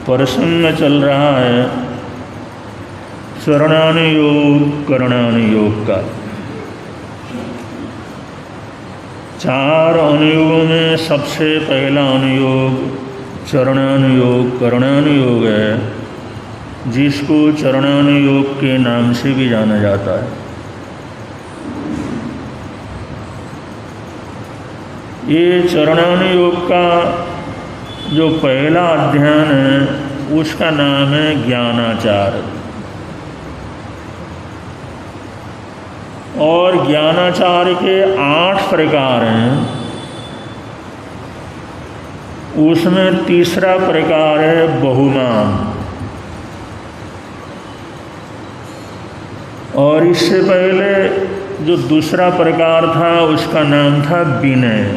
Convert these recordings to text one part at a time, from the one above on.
प्रसंग चल रहा है शरणानुयोग करणानुयोग का। 4 अनुयोगों में सबसे पहला अनुयोग चरणानुयोग करणानुयोग है, जिसको चरणानुयोग के नाम से भी जाना जाता है। ये चरणानुयोग का जो पहला अध्ययन है उसका नाम है ज्ञानाचार। और ज्ञानाचार के 8 प्रकार हैं, उसमें तीसरा प्रकार है बहुनाम। और इससे पहले जो दूसरा प्रकार था उसका नाम था विनय।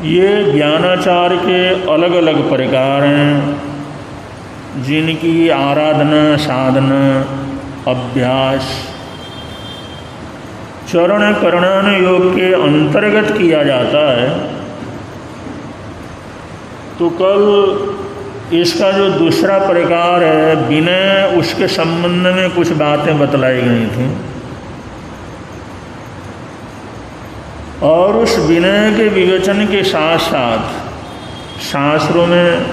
ये ज्ञानाचार के अलग अलग प्रकार हैं। जिनकी आराधना साधना अभ्यास चरण करणान योग के अंतर्गत किया जाता है, तो कल इसका जो दूसरा प्रकार है विनय, उसके संबंध में कुछ बातें बतलाई गई थी। और उस विनय के विवेचन के साथ साथ शास्त्रों में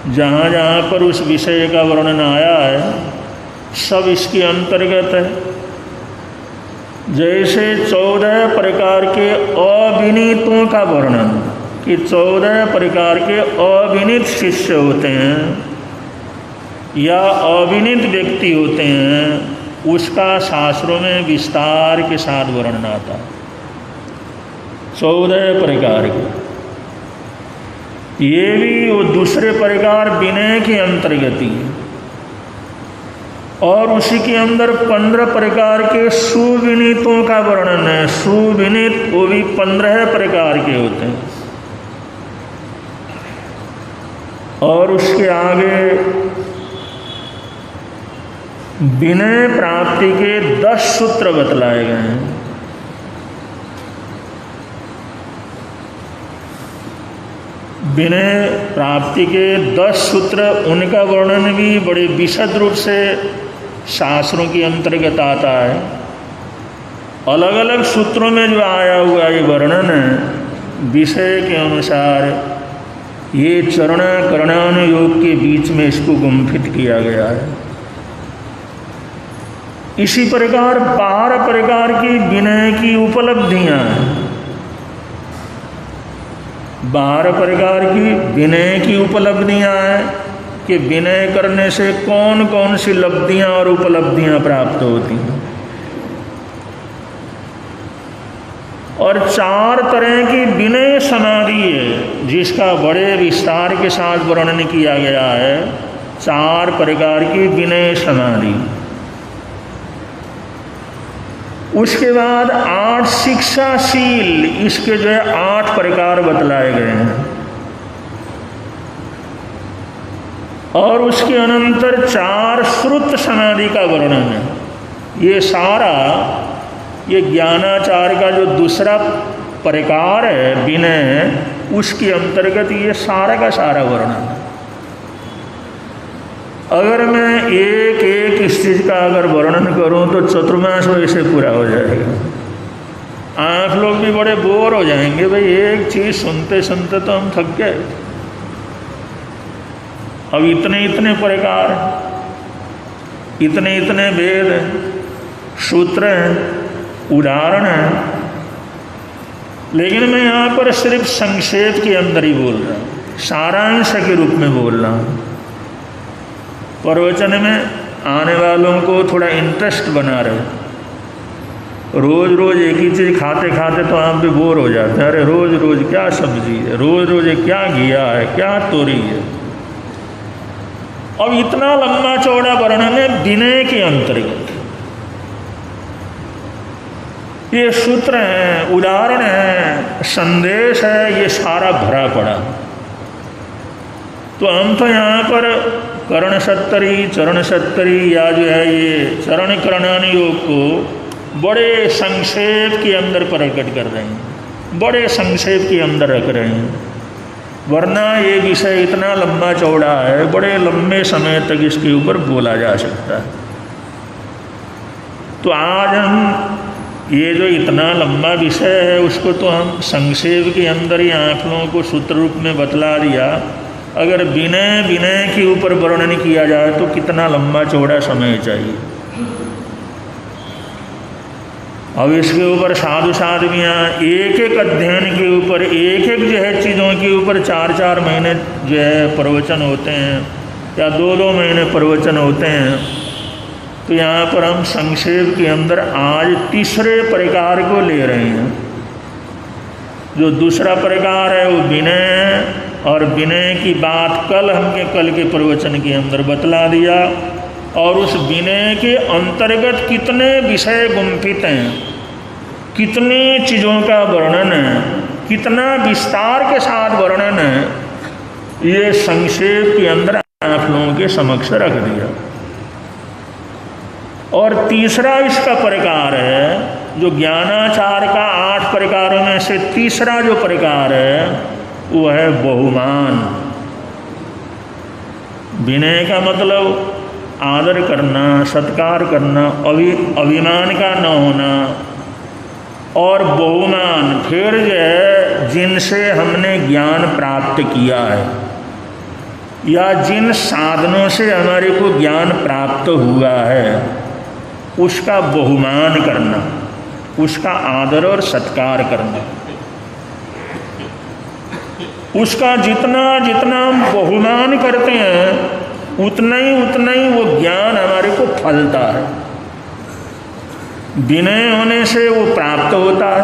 जहाँ जहाँ पर उस विषय का वर्णन आया है सब इसके अंतर्गत है। जैसे 14 प्रकार के अविनीतों का वर्णन, कि 14 प्रकार के अविनीत शिष्य होते हैं या अविनीत व्यक्ति होते हैं, उसका शास्त्रों में विस्तार के साथ वर्णन आता है। 14 प्रकार के, ये भी वो दूसरे प्रकार विनय के अंतर्गत ही है। और उसी के अंदर 15 प्रकार के सुविनीतों का वर्णन है। सुविनीत वो भी 15 प्रकार के होते हैं। और उसके आगे विनय प्राप्ति के 10 सूत्र बतलाए गए हैं। विनय प्राप्ति के 10 सूत्र, उनका वर्णन भी बड़े विशद रूप से शास्त्रों के अंतर्गत आता है। अलग अलग सूत्रों में जो आया हुआ ये वर्णन है विषय के अनुसार, ये चरण करणान योग के बीच में इसको गुम्फित किया गया है। इसी प्रकार 12 प्रकार की विनय की उपलब्धियां हैं। 12 प्रकार की विनय की उपलब्धियां हैं कि विनय करने से कौन कौन सी लब्धियां और उपलब्धियां प्राप्त होती हैं। और 4 तरह की विनय समाधि है जिसका बड़े विस्तार के साथ वर्णन किया गया है। 4 प्रकार की विनय समाधि। उसके बाद 8 शिक्षाशील, इसके जो है 8 प्रकार बतलाए गए हैं। और उसके अनंतर 4 श्रुत समाधि का वर्णन है। ये सारा, ये ज्ञानाचार का जो दूसरा प्रकार है विनय, उसके अंतर्गत ये सारा का सारा वर्णन है। अगर मैं एक एक इस चीज़ का अगर वर्णन करूं तो चतुर्मास वैसे पूरा हो जाएगा। आप लोग भी बड़े बोर हो जाएंगे, भाई एक चीज़ सुनते सुनते तो हम थक गए। अब इतने इतने प्रकार, इतने इतने वेद हैं, सूत्र हैं, उदाहरण हैं, लेकिन मैं यहाँ पर सिर्फ संक्षेप के अंदर ही बोल रहा हूँ, सारांश के रूप में बोल रहा हूँ। प्रवचन में आने वालों को थोड़ा इंटरेस्ट बना रहे। रोज़ रोज़ एक ही चीज़ खाते खाते तो आप भी बोर हो जाते हैं। अरे रोज़ रोज़ क्या सब्जी है, रोज़ रोज़ क्या घिया है, क्या तोरी है। अब इतना लंबा चौड़ा वर्णन है विनय के अंतर्गत। ये सूत्र हैं, उदाहरण हैं, संदेश है, ये सारा भरा पड़ा। तो हम तो यहाँ पर कर्ण सत्तरी, चरण सत्तरी या जो है ये चरण करणान योग को बड़े संक्षेप के अंदर प्रकट कर रहे हैं, बड़े संक्षेप के अंदर रख रहे हैं। वरना ये विषय इतना लंबा चौड़ा है, बड़े लंबे समय तक इसके ऊपर बोला जा सकता है। तो आज हम ये जो इतना लंबा विषय है उसको तो हम संक्षेप के अंदर ही आप लोगों को सूत्र रूप में बतला दिया। अगर विनय के ऊपर वर्णन किया जाए तो कितना लंबा चौड़ा समय चाहिए। अब इसके ऊपर साधु साध्वियाँ एक एक अध्ययन के ऊपर, एक एक जो है चीज़ों के ऊपर 4-4 महीने जो है प्रवचन होते हैं या 2-2 महीने प्रवचन होते हैं। तो यहाँ पर हम संक्षेप के अंदर आज तीसरे प्रकार को ले रहे हैं। जो दूसरा प्रकार है वो विनय, और विनय की बात कल के प्रवचन के अंदर बतला दिया। और उस विनय के अंतर्गत कितने विषय गुम्फित हैं, कितनी चीज़ों का वर्णन है, कितना विस्तार के साथ वर्णन है, ये संक्षेप के अंदर आप विद्यार्थियों के समक्ष रख दिया। और तीसरा इसका प्रकार है, जो ज्ञानाचार का 8 प्रकारों में से तीसरा जो प्रकार है वो है बहुमान। विनय का मतलब आदर करना, सत्कार करना, अभिमान का न होना। और बहुमान फिर जो है जिनसे हमने ज्ञान प्राप्त किया है या जिन साधनों से हमारे को ज्ञान प्राप्त हुआ है उसका बहुमान करना, उसका आदर और सत्कार करना। उसका जितना जितना हम बहुमान करते हैं उतना ही वो ज्ञान हमारे को फलता है। विनय होने से वो प्राप्त होता है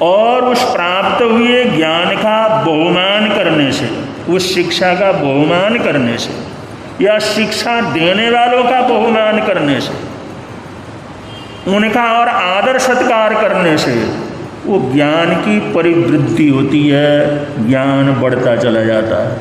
और उस प्राप्त हुए ज्ञान का बहुमान करने से, उस शिक्षा का बहुमान करने से या शिक्षा देने वालों का बहुमान करने से, उनका और आदर सत्कार करने से वो ज्ञान की परिवृद्धि होती है, ज्ञान बढ़ता चला जाता है।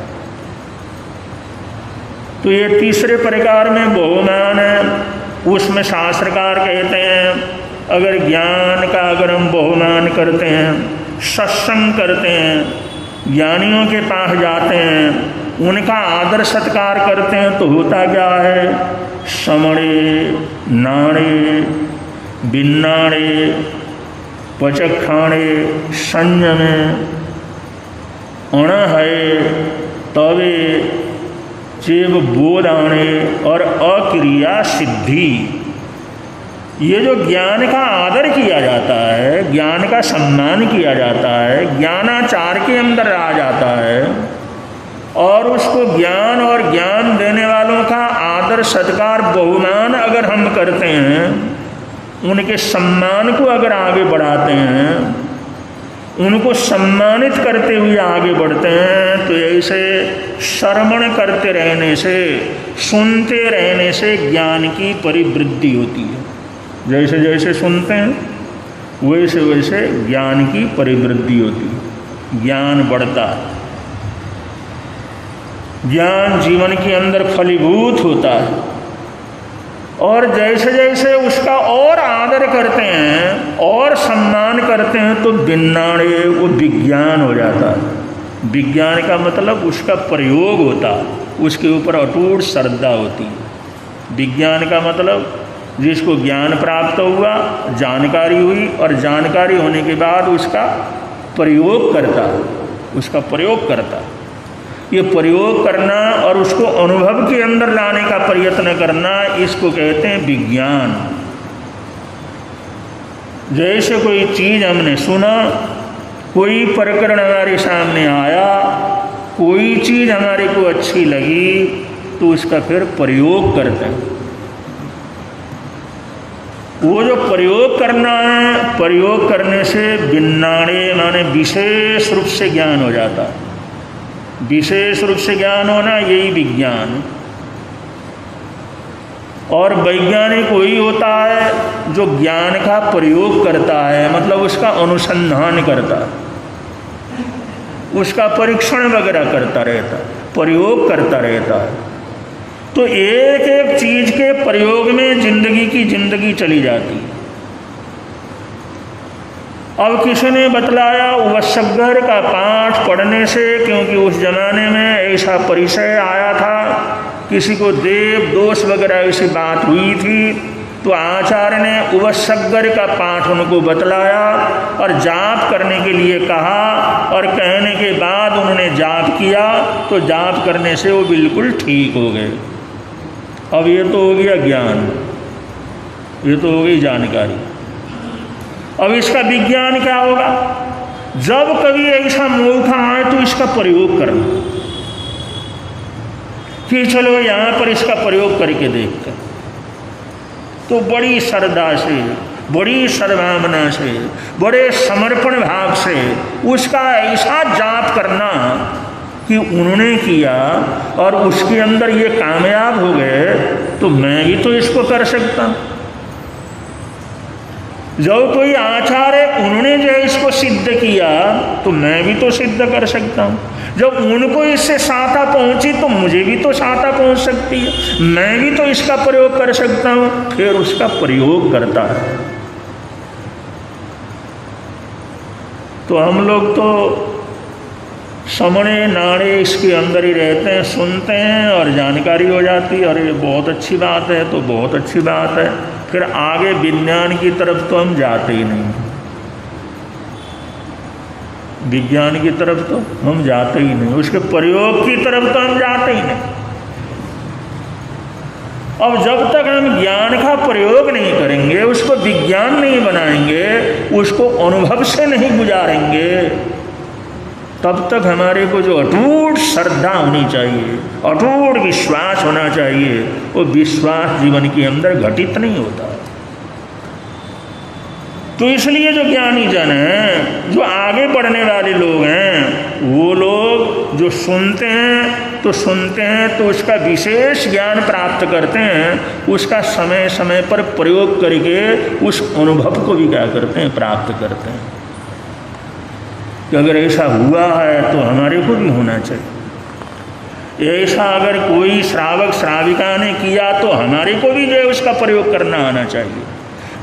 तो ये तीसरे प्रकार में बहुमान है। उसमें शास्त्रकार कहते हैं अगर ज्ञान का अगर हम बहुमान करते हैं, सत्संग करते हैं, ज्ञानियों के पास जाते हैं, उनका आदर सत्कार करते हैं तो होता क्या है? समणे, नाणे, बिन्नाणे, पचखाणे, संयमे, अणहये, तवे, चेव बोधाणे और अक्रिया सिद्धि। ये जो ज्ञान का आदर किया जाता है, ज्ञान का सम्मान किया जाता है, ज्ञानाचार के अंदर आ जाता है और उसको ज्ञान और ज्ञान देने वालों का आदर सत्कार बहुमान अगर हम करते हैं, उनके सम्मान को अगर आगे बढ़ाते हैं, उनको सम्मानित करते हुए आगे बढ़ते हैं, तो ऐसे श्रवण करते रहने से, सुनते रहने से ज्ञान की परिवृद्धि होती है। जैसे जैसे सुनते हैं वैसे वैसे ज्ञान की परिवृद्धि होती है, ज्ञान बढ़ता है, ज्ञान जीवन के अंदर फलीभूत होता है। और जैसे जैसे उसका और आदर करते हैं और सम्मान करते हैं तो बिन्नाणे, वो विज्ञान हो जाता है। विज्ञान का मतलब उसका प्रयोग होता है, उसके ऊपर अटूट श्रद्धा होती है। विज्ञान का मतलब जिसको ज्ञान प्राप्त हुआ, जानकारी हुई और जानकारी होने के बाद उसका प्रयोग करता है, उसका प्रयोग करता है। ये प्रयोग करना और उसको अनुभव के अंदर लाने का प्रयत्न करना, इसको कहते हैं विज्ञान। जैसे कोई चीज़ हमने सुना, कोई प्रकरण हमारे सामने आया, कोई चीज़ हमारे को अच्छी लगी तो उसका फिर प्रयोग करते हैं। वो जो प्रयोग करना है, प्रयोग करने से बिन्नाणे माने विशेष रूप से ज्ञान हो जाता है। विशेष रूप से ज्ञान होना यही विज्ञान। और वैज्ञानिक वही होता है जो ज्ञान का प्रयोग करता है, मतलब उसका अनुसंधान करता है, उसका परीक्षण वगैरह करता रहता है, प्रयोग करता रहता है। तो एक एक चीज़ के प्रयोग में जिंदगी की जिंदगी चली जाती है। अब किसी ने बतलाया उपसर्गर का पाठ पढ़ने से, क्योंकि उस ज़माने में ऐसा परिचय आया था, किसी को देव दोष वगैरह ऐसी बात हुई थी, तो आचार्य ने उपसर्गर का पाठ उनको बतलाया और जाप करने के लिए कहा, और कहने के बाद उन्होंने जाप किया तो जाप करने से वो बिल्कुल ठीक हो गए। अब ये तो हो गया ज्ञान, ये तो हो गई जानकारी। अब इसका विज्ञान क्या होगा? जब कभी ऐसा मौका आए तो इसका प्रयोग करना, कि चलो यहाँ पर इसका प्रयोग करके देखते हैं। तो बड़ी श्रद्धा से, बड़ी सद्भावना से, बड़े समर्पण भाव से उसका ऐसा जाप करना कि उन्होंने किया और उसके अंदर ये कामयाब हो गए, तो मैं भी तो इसको कर सकता। जब कोई आचार्य उन्होंने जो इसको सिद्ध किया तो मैं भी तो सिद्ध कर सकता हूँ। जब उनको इससे सहायता पहुंची तो मुझे भी तो सहायता पहुंच सकती है, मैं भी तो इसका प्रयोग कर सकता हूं। फिर उसका प्रयोग करता है। तो हम लोग तो समणे नाड़े इसके अंदर ही रहते हैं, सुनते हैं और जानकारी हो जाती है, अरे बहुत अच्छी बात है, तो बहुत अच्छी बात है। फिर आगे विज्ञान की तरफ तो हम जाते ही नहीं, विज्ञान की तरफ तो हम जाते ही नहीं, उसके प्रयोग की तरफ तो हम जाते ही नहीं। अब जब तक हम ज्ञान का प्रयोग नहीं करेंगे, उसको विज्ञान नहीं बनाएंगे, उसको अनुभव से नहीं गुजारेंगे, तब तक हमारे को जो अटूट श्रद्धा होनी चाहिए, अटूट विश्वास होना चाहिए, वो विश्वास जीवन के अंदर घटित नहीं होता। तो इसलिए जो ज्ञानी जन हैं, जो आगे बढ़ने वाले लोग हैं, वो लोग जो सुनते हैं तो उसका विशेष ज्ञान प्राप्त करते हैं, उसका समय समय पर प्रयोग करके उस अनुभव को भी क्या करते हैं, प्राप्त करते हैं। कि अगर ऐसा हुआ है तो हमारे को भी होना चाहिए। ऐसा अगर कोई श्रावक श्राविका ने किया तो हमारे को भी जो है उसका प्रयोग करना आना चाहिए।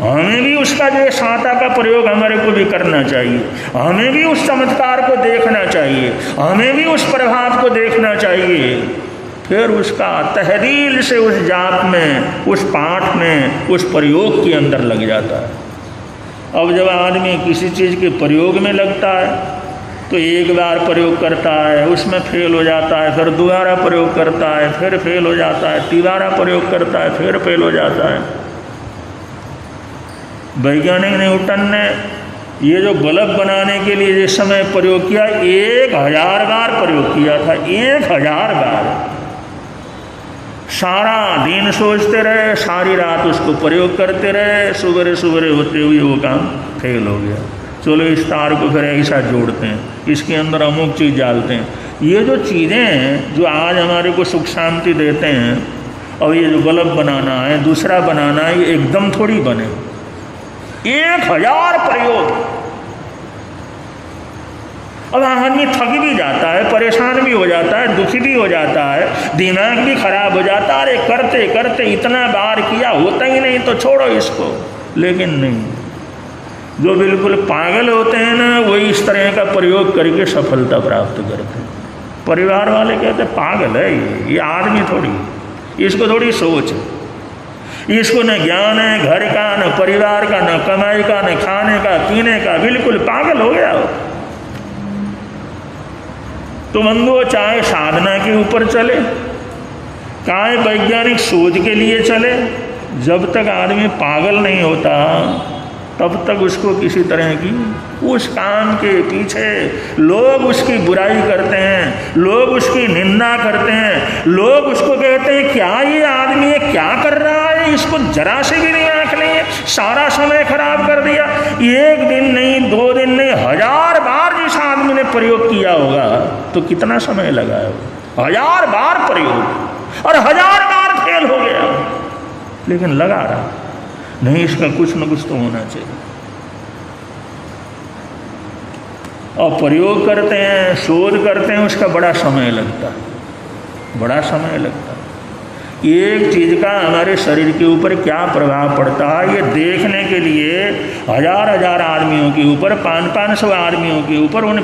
हमें भी उसका जो है सहायता का प्रयोग हमारे को भी करना चाहिए। हमें भी उस चमत्कार को देखना चाहिए, हमें भी उस प्रभाव को देखना चाहिए। फिर उसका तहदील से उस जाप में, उस पाठ में, उस प्रयोग के अंदर लग जाता है। अब जब आदमी किसी चीज़ के प्रयोग में लगता है तो एक बार प्रयोग करता है, उसमें फेल हो जाता है, फिर दोबारा प्रयोग करता है, फिर फेल हो जाता है, तीसरा प्रयोग करता है, फिर फेल हो जाता है। वैज्ञानिक न्यूटन ने ये जो बल्ब बनाने के लिए जिस समय प्रयोग किया, 1000 बार प्रयोग किया था, 1000 बार। सारा दिन सोचते रहे, सारी रात उसको प्रयोग करते रहे, सुबह सुबह होते हुए वो काम फेल हो गया। चलो इस तार को फिर ऐसा जोड़ते हैं, इसके अंदर अमुक चीज़ डालते हैं। ये जो चीज़ें हैं जो आज हमारे को सुख शांति देते हैं, और ये जो बल्ब बनाना है, दूसरा बनाना है, ये एकदम थोड़ी बने। 1000 प्रयोग। अब आदमी थक भी जाता है, परेशान भी हो जाता है, दुखी भी हो जाता है, दिमाग भी खराब हो जाता है। अरे करते करते इतना बार किया, होता ही नहीं तो छोड़ो इसको। लेकिन नहीं, जो बिल्कुल पागल होते हैं ना, वही इस तरह का प्रयोग करके सफलता प्राप्त करते हैं। परिवार वाले कहते पागल है ये आदमी थोड़ी, इसको थोड़ी सोच है, इसको न ज्ञान है घर का, न परिवार का, न कमाई का, न खाने का पीने का, बिल्कुल पागल हो गया हो। तो बंधुओं, चाहे साधना के ऊपर चले, चाहे वैज्ञानिक शोध के लिए चले, जब तक आदमी पागल नहीं होता तब तक उसको किसी तरह की उस काम के पीछे लोग उसकी बुराई करते हैं, लोग उसकी निंदा करते हैं, लोग उसको कहते हैं क्या ये आदमी है, क्या कर रहा है, इसको जरा से भी नहीं आंख नहीं है, सारा समय खराब कर दिया। एक दिन नहीं, 2 दिन नहीं, 1000 बार जिस आदमी ने प्रयोग किया होगा तो कितना समय लगा होगा। 1000 बार प्रयोग और 1000 बार फेल हो गया, लेकिन लगा रहा। नहीं, इसका कुछ न कुछ तो होना चाहिए। और प्रयोग करते हैं, शोध करते हैं, उसका बड़ा समय लगता है, बड़ा समय लगता है। एक चीज़ का हमारे शरीर के ऊपर क्या प्रभाव पड़ता है, ये देखने के लिए 1000 आदमियों के ऊपर, 500 आदमियों के ऊपर, उन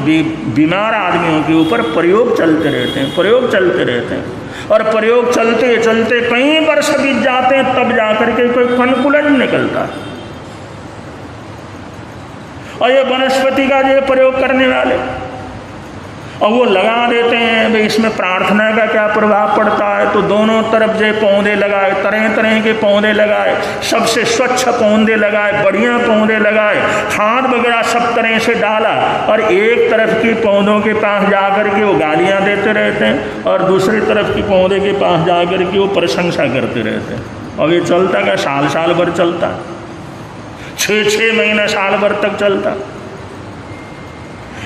बीमार आदमियों के ऊपर प्रयोग चलते रहते हैं, प्रयोग चलते रहते हैं। और प्रयोग चलते चलते कई वर्ष बीत जाते हैं, तब जाकर के कोई कंक्लूजन निकलता है। और ये वनस्पति का जो प्रयोग करने वाले, और वो लगा देते हैं भाई इसमें प्रार्थना का क्या प्रभाव पड़ता है, तो दोनों तरफ जो पौधे लगाए, तरह तरह के पौधे लगाए, सबसे स्वच्छ पौधे लगाए, बढ़िया पौधे लगाए, खाद वगैरह सब तरह से डाला, और एक तरफ के पौधों के पास जाकर के वो गालियां देते रहते हैं, और दूसरी तरफ के पौधे के पास जाकर के वो प्रशंसा करते रहते हैं। और ये चलता का साल भर चलता, 6 महीना, साल भर तक चलता।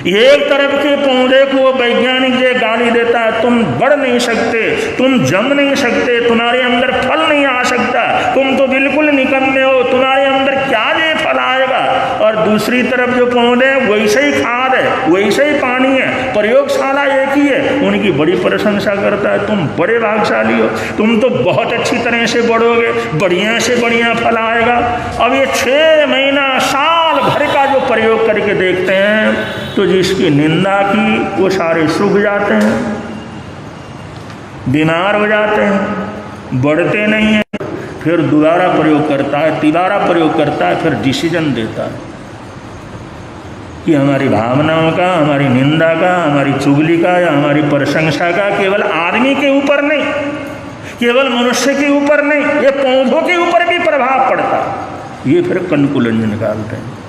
एक तरफ के पौधे को वैज्ञानिक जो गाली देता है, तुम बढ़ नहीं सकते, तुम जम नहीं सकते, तुम्हारे अंदर फल नहीं आ सकता, तुम तो बिल्कुल निकम्मे हो, तुम्हारे अंदर क्या ये फल आएगा। और दूसरी तरफ जो पौधे वैसे ही खाद है, वैसे ही पानी है, प्रयोगशाला एक ही है, उनकी बड़ी प्रशंसा करता है, तुम बड़े भाग्यशाली हो, तुम तो बहुत अच्छी तरह से बढ़ोगे, बढ़िया से बढ़िया फल आएगा। अब ये 6 महीना साल भर का जो प्रयोग करके देखते हैं तो जिसकी निंदा की वो सारे सूख जाते हैं, बीमार हो जाते हैं, बढ़ते नहीं हैं। फिर दोबारा प्रयोग करता है, तिबारा प्रयोग करता है, फिर डिसीजन देता है कि हमारी भावनाओं का, हमारी निंदा का, हमारी चुगली का या हमारी प्रशंसा का केवल आदमी के ऊपर नहीं, केवल मनुष्य के ऊपर नहीं, ये पौधों के ऊपर भी प्रभाव पड़ता। ये फिर कंकुलंज निकालते हैं।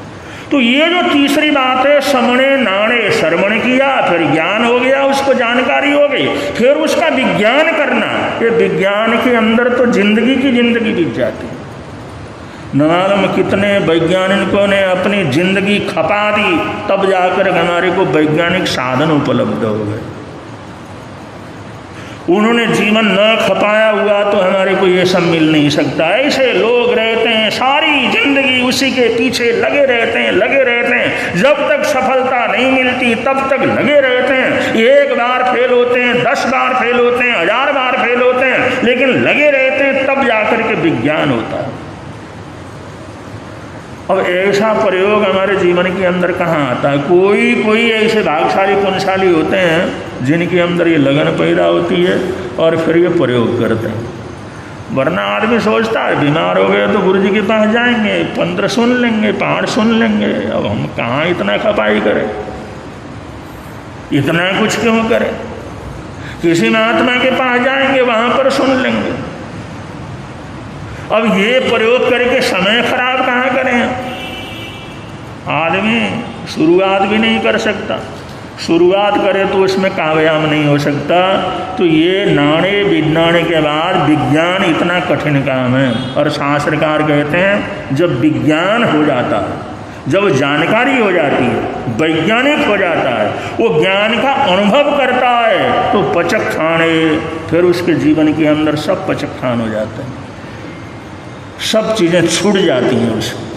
तो ये जो तीसरी बात है, समणे नाणे, श्रवण किया, फिर ज्ञान हो गया, उसको जानकारी हो गई, फिर उसका विज्ञान करना। ये विज्ञान के अंदर तो जिंदगी की जिंदगी बीत जाती है। न मालूम कितने वैज्ञानिकों ने अपनी जिंदगी खपा दी, तब जाकर हमारे को वैज्ञानिक साधन उपलब्ध हो गए। उन्होंने जीवन न खपाया हुआ तो हमारे को ये सब मिल नहीं सकता। ऐसे लोग रहते हैं सारी जिंदगी उसी के पीछे लगे रहते हैं, जब तक सफलता नहीं मिलती तब तक लगे रहते हैं। 1 बार फेल होते हैं, 10 बार फेल होते हैं, 1000 बार फेल होते हैं, लेकिन लगे रहते हैं, तब जाकर के विज्ञान होता है। अब ऐसा प्रयोग हमारे जीवन के अंदर कहाँ आता है? कोई ऐसे भाग्यशाली पुण्यशाली होते हैं जिनके अंदर ये लगन पैदा होती है और फिर ये प्रयोग करते हैं। वरना आदमी सोचता है बीमार हो गए तो गुरु जी के पास जाएंगे, 15 सुन लेंगे, 5 सुन लेंगे। अब हम कहाँ इतना खपाई करें, इतना कुछ क्यों करें? किसी महात्मा के पास जाएंगे, वहाँ पर सुन लेंगे। अब ये प्रयोग करके समय खराब कहाँ करें? आदमी शुरुआत भी नहीं कर सकता, शुरुआत करे तो उसमें कामयाब नहीं हो सकता। तो ये नाणे विज्ञान के बाद विज्ञान इतना कठिन काम है। और शास्त्रकार कहते हैं जब विज्ञान हो जाता है, जब जानकारी हो जाती है, वैज्ञानिक हो जाता है, वो ज्ञान का अनुभव करता है, तो पचक-खाने, फिर उसके जीवन के अंदर सब पचक-खान हो जाते हैं, सब चीज़ें छूट जाती हैं उसको।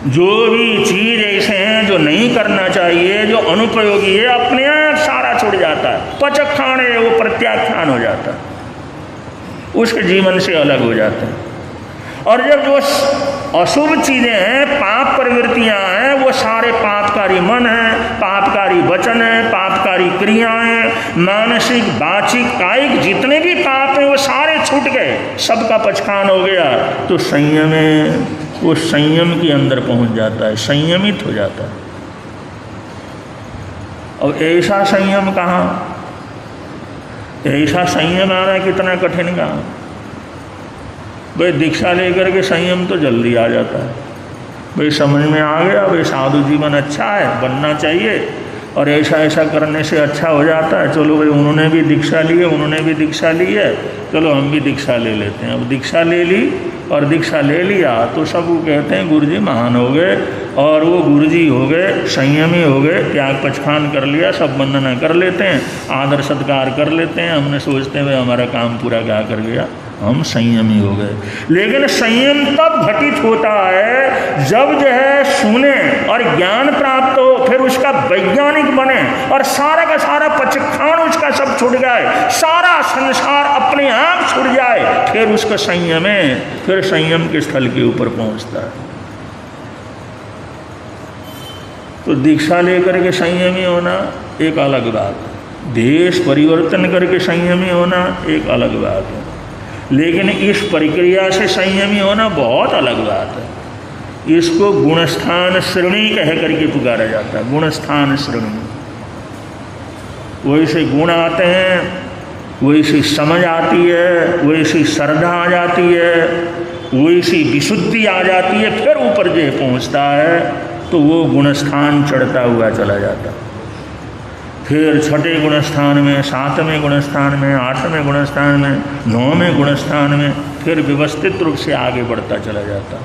जो भी चीज़ ऐसे हैं जो नहीं करना चाहिए, जो अनुपयोगी है, अपने आप सारा छूट जाता है, पचक-खाने, वो प्रत्याख्यान हो जाता है, उसके जीवन से अलग हो जाते हैं। और जब जो अशुभ चीज़ें हैं, पाप प्रवृत्तियां हैं, वो सारे पापकारी मन है, पापकारी वचन है, पापकारी क्रियाएं, मानसिक, वाचिक, कायिक जितने भी पाप हैं वो सारे छूट गए, सबका पचखान हो गया। तो संयम है, वो संयम के अंदर पहुंच जाता है, संयमित हो जाता है। और ऐसा संयम कहाँ? ऐसा संयम आना कितना कठिन काम। भाई दीक्षा लेकर के संयम तो जल्दी आ जाता है, भाई समझ में आ गया, भाई साधु जीवन अच्छा है, बनना चाहिए, और ऐसा करने से अच्छा हो जाता है। चलो भाई उन्होंने भी दीक्षा ली है, उन्होंने भी दीक्षा ली है, चलो हम भी दीक्षा ले लेते हैं। अब दीक्षा ले ली और दीक्षा ले लिया तो सब वो कहते हैं गुरुजी महान हो गए, और वो गुरुजी हो गए, संयमी हो गए, त्याग पचखान कर लिया, सब वंदना कर लेते हैं, आदर सत्कार कर लेते हैं। हमने सोचते हैं भाई हमारा काम पूरा क्या कर गया, हम संयमी हो गए। लेकिन संयम तब घटित होता है जब जो है सुने और ज्ञान प्राप्त हो, फिर उसका वैज्ञानिक बने और सारा का सारा पचखान उसका सब छूट जाए, सारा संसार अपने आप छूट जाए, फिर उसका संयम है, फिर संयम के स्थल के ऊपर पहुंचता है। तो दीक्षा लेकर के संयमी होना एक अलग बात है, देश परिवर्तन करके संयमी होना एक अलग बात है, लेकिन इस प्रक्रिया से संयमी होना बहुत अलग बात है। इसको गुणस्थान श्रेणी कह करके पुकारा जाता है, गुणस्थान श्रेणी। वैसे गुण आते हैं, वैसी समझ आती है, वैसी श्रद्धा आ जाती है, वैसी विशुद्धि आ जाती है, फिर ऊपर जो पहुँचता है तो वो गुणस्थान चढ़ता हुआ चला जाता है। फिर 6ठे गुणस्थान में, 7वें गुणस्थान में, 8वें गुणस्थान में, 9वें गुणस्थान में, फिर व्यवस्थित रूप से आगे बढ़ता चला जाता।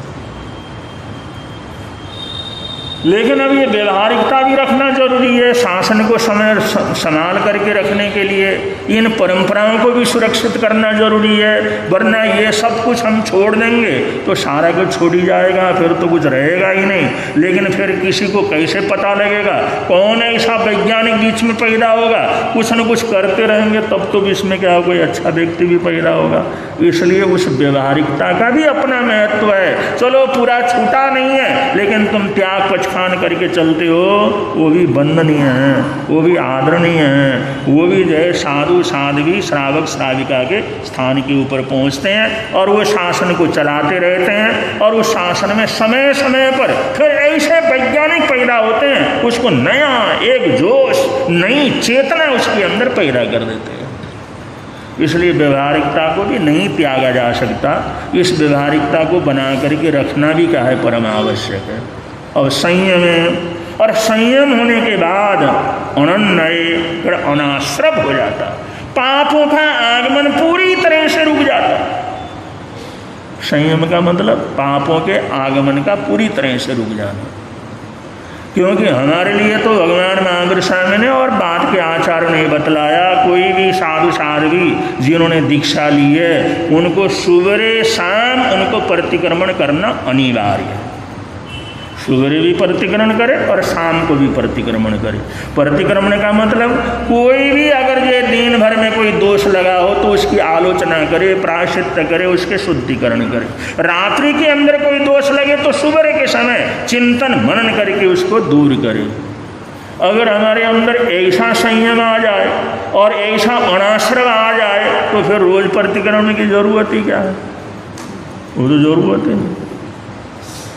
लेकिन अब ये व्यवहारिकता भी रखना जरूरी है, शासन को समय संभाल करके रखने के लिए इन परंपराओं को भी सुरक्षित करना जरूरी है, वरना ये सब कुछ हम छोड़ देंगे तो सारा कुछ छोड़ ही जाएगा, फिर तो कुछ रहेगा ही नहीं। लेकिन फिर किसी को कैसे पता लगेगा, कौन ऐसा वैज्ञानिक बीच में पैदा होगा, कुछ न कुछ करते रहेंगे तब तो बीच में क्या कोई अच्छा व्यक्ति भी पैदा होगा। इसलिए उस व्यवहारिकता का भी अपना महत्व है। चलो पूरा छूटा नहीं है, लेकिन तुम त्याग पचखान करके चलते हो, वो भी वंदनीय है, वो भी आदरणीय है, वो भी जो है साधु साध्वी श्रावक श्राविका के स्थान के ऊपर पहुंचते हैं और वो शासन को चलाते रहते हैं। और उस शासन में समय समय पर फिर ऐसे वैज्ञानिक पैदा होते हैं, उसको नया एक जोश, नई चेतना उसके अंदर पैदा कर देते हैं। इसलिए व्यवहारिकता को भी नहीं त्यागा जा सकता, इस व्यवहारिकता को बना करके रखना भी क्या है परम आवश्यक है। और संयम है, और संयम होने के बाद अनन्य फिर अनाश्रव हो जाता, पापों का आगमन पूरी तरह से रुक जाता। संयम का मतलब पापों के आगमन का पूरी तरह से रुक जाना। क्योंकि हमारे लिए तो भगवान महावीर स्वामी ने और बाद के आचार्यों ने बतलाया, कोई भी साधु साध्वी जिन्होंने दीक्षा ली है उनको सुबह शाम उनको प्रतिक्रमण करना अनिवार्य है। सुबह भी प्रतिक्रमण करे और शाम को भी प्रतिक्रमण करे। प्रतिक्रमण का मतलब कोई भी अगर ये दिन भर में कोई दोष लगा हो तो उसकी आलोचना करे, प्रायश्चित करे, उसके शुद्धिकरण करे। रात्रि के अंदर कोई दोष लगे तो सुबह के समय चिंतन मनन करके उसको दूर करे। अगर हमारे अंदर ऐसा संयम आ जाए और ऐसा अनाश्रव आ जाए तो फिर रोज प्रतिक्रमण की जरूरत ही क्या है, वो तो जरूरत ही नहीं।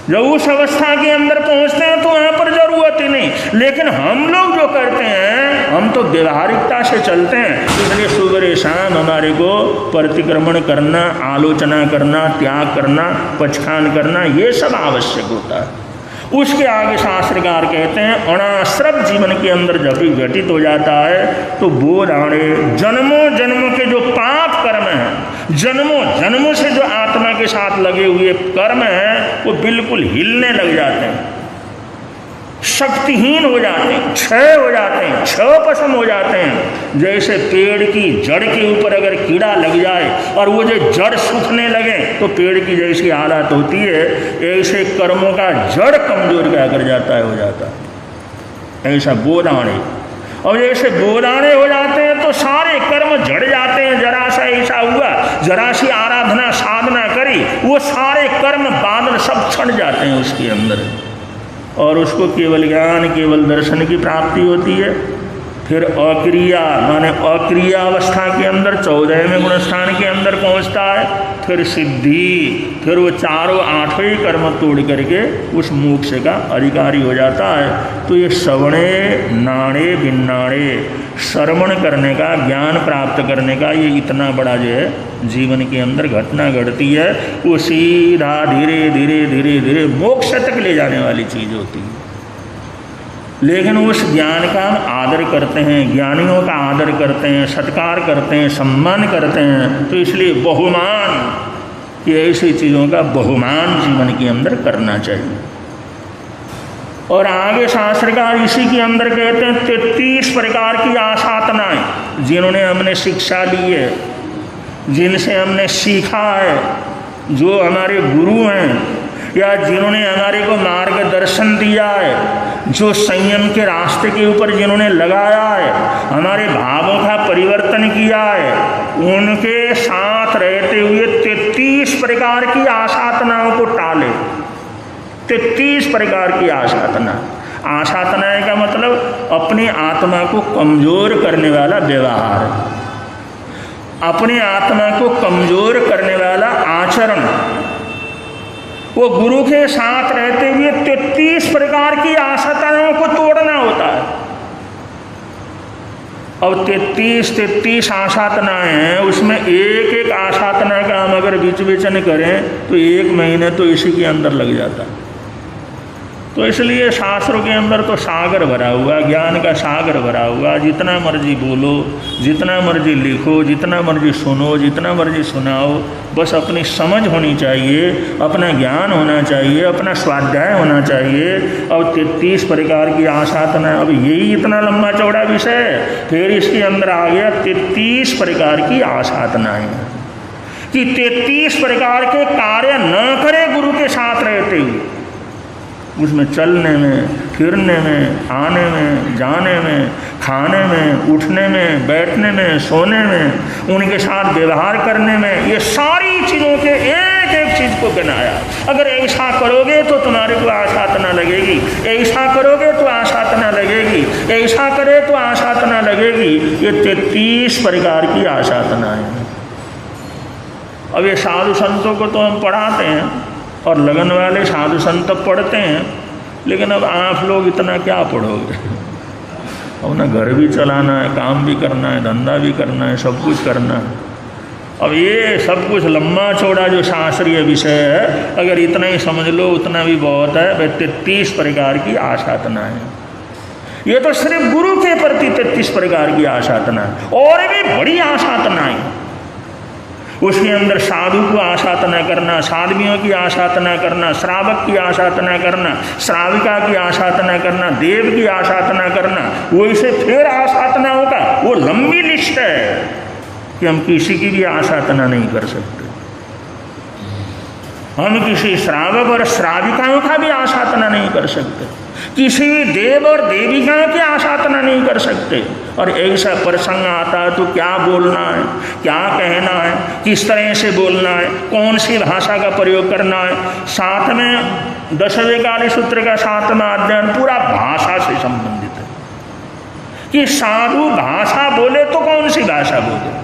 जब उस अवस्था के अंदर पहुंचते हैं तो वहाँ पर जरूरत ही नहीं। लेकिन हम लोग जो करते हैं, हम तो व्यवहारिकता से चलते हैं। इसलिए सुबह शाम हमारे को प्रतिक्रमण करना, आलोचना करना, त्याग करना, पचखान करना, ये सब आवश्यक होता है। उसके आगे शास्त्रकार कहते हैं अनाश्रव जीवन के अंदर जब भी घटित हो जाता है तो बोध आने जन्मों जन्मों के जो पाप कर्म हैं, जन्मों जन्मों से जो आत्मा के साथ लगे हुए कर्म हैं, वो बिल्कुल हिलने लग जाते हैं, शक्तिहीन हो जाते हैं, क्षय हो जाते हैं, क्षयपशम हो जाते हैं। जैसे पेड़ की जड़ के ऊपर अगर कीड़ा लग जाए और वो जो जड़ सूखने लगे तो पेड़ की जैसी हालत होती है, ऐसे कर्मों का जड़ कमजोर क्या कर जाता है, हो जाता है। ऐसा बोधाणे, और जैसे बोधाणे हो जाते हैं तो सारे कर्म झड़ जाते हैं। जरा सा ऐसा हुआ, जरा सी आराधना साधना करी, वो सारे कर्म बादल सब छट जाते हैं उसके अंदर, और उसको केवल ज्ञान, केवल दर्शन की प्राप्ति होती है। फिर अक्रिया माने अक्रिया अवस्था के अंदर 14वें गुणस्थान के अंदर पहुंचता है। फिर सिद्धि, फिर वो चारों आठवें कर्म तोड़ करके उस मोक्ष का अधिकारी हो जाता है। तो ये श्रवणे नाणे बिन्नाणे, श्रवण करने का, ज्ञान प्राप्त करने का ये इतना बड़ा जो है जीवन के अंदर घटना घटती है, वो सीधा धीरे धीरे धीरे धीरे मोक्ष तक ले जाने वाली चीज़ होती है। लेकिन उस ज्ञान का हम आदर करते हैं, ज्ञानियों का आदर करते हैं, सत्कार करते हैं, सम्मान करते हैं, तो इसलिए बहुमान, ये ऐसी चीज़ों का बहुमान जीवन के अंदर करना चाहिए। और आगे शास्त्रकार इसी के अंदर कहते हैं 33 प्रकार की आसाधनाएं जिन्होंने हमने शिक्षा ली है, जिनसे हमने सीखा है, जो हमारे गुरु हैं या जिन्होंने हमारे को मार्गदर्शन दिया है, जो संयम के रास्ते के ऊपर जिन्होंने लगाया है, हमारे भावों का परिवर्तन किया है, उनके साथ रहते हुए 33 प्रकार की आसाधनाओं को टाले। 33 प्रकार की आसाधना, आसाधनाएं का मतलब अपनी आत्मा को कमजोर करने वाला व्यवहार, अपनी आत्मा को कमजोर करने वाला आचरण, वो गुरु के साथ रहते हुए 33 प्रकार की आसाधनाओं को तोड़ना होता है। अब 33 आसाधनाएं हैं, उसमें एक एक आसाधना का हम अगर विवेचन करें तो 1 महीने तो इसी के अंदर लग जाता है। तो इसलिए शास्त्रों के अंदर तो सागर भरा हुआ, ज्ञान का सागर भरा हुआ। जितना मर्जी बोलो, जितना मर्जी लिखो, जितना मर्जी सुनो, जितना मर्जी सुनाओ, बस अपनी समझ होनी चाहिए, अपना ज्ञान होना चाहिए, अपना स्वाध्याय होना चाहिए। अब 33 प्रकार की आसाधना, अब यही इतना लंबा चौड़ा विषय है। फिर इसके अंदर आ गया 33 प्रकार की आसाधनाएं, कि 33 प्रकार के कार्य न करे गुरु के साथ रहते हुए, उसमें चलने में, फिरने में, आने में, जाने में, खाने में, उठने में, बैठने में, सोने में, उनके साथ व्यवहार करने में, ये सारी चीज़ों के एक एक चीज़ को गिनाया। अगर ऐसा करोगे तो तुम्हारे को आसाधना लगेगी, ऐसा करोगे तो आसाधना लगेगी, ऐसा करे तो आसाधना लगेगी। ये 33 प्रकार की आसाधना है। अब ये साधु संतों को तो हम पढ़ाते हैं और लगन वाले साधु संत पढ़ते हैं, लेकिन अब आप लोग इतना क्या पढ़ोगे? अब ना घर भी चलाना है, काम भी करना है, धंधा भी करना है, सब कुछ करना है। अब ये सब कुछ लंबा चौड़ा जो शास्त्रीय विषय है, अगर इतना ही समझ लो उतना भी बहुत है। वह 33 प्रकार की आसाधना है। ये तो सिर्फ गुरु के प्रति 33 प्रकार की आसाधना है, और भी बड़ी आसाधनाएं। उसके अंदर साधु को आसाधना करना, साध्वियों की आसाधना करना, श्रावक की आसाधना करना, श्राविका की आसाधना करना, देव की आसाधना करना, वैसे फिर आसाधनाओं का वो लंबी लिस्ट है कि हम किसी की भी आसाधना नहीं कर सकते। हम किसी श्रावक और श्राविकाओं का भी आसाधना नहीं कर सकते, किसी भी देव और देविकाओं की आसाधना नहीं कर सकते। और ऐसा प्रसंग आता है तो क्या बोलना है, क्या कहना है, किस तरह से बोलना है, कौन सी भाषा का प्रयोग करना है। साथ में 10वें काली सूत्र का 7वां अध्ययन पूरा भाषा से संबंधित है कि साधु भाषा बोले तो कौन सी भाषा बोले।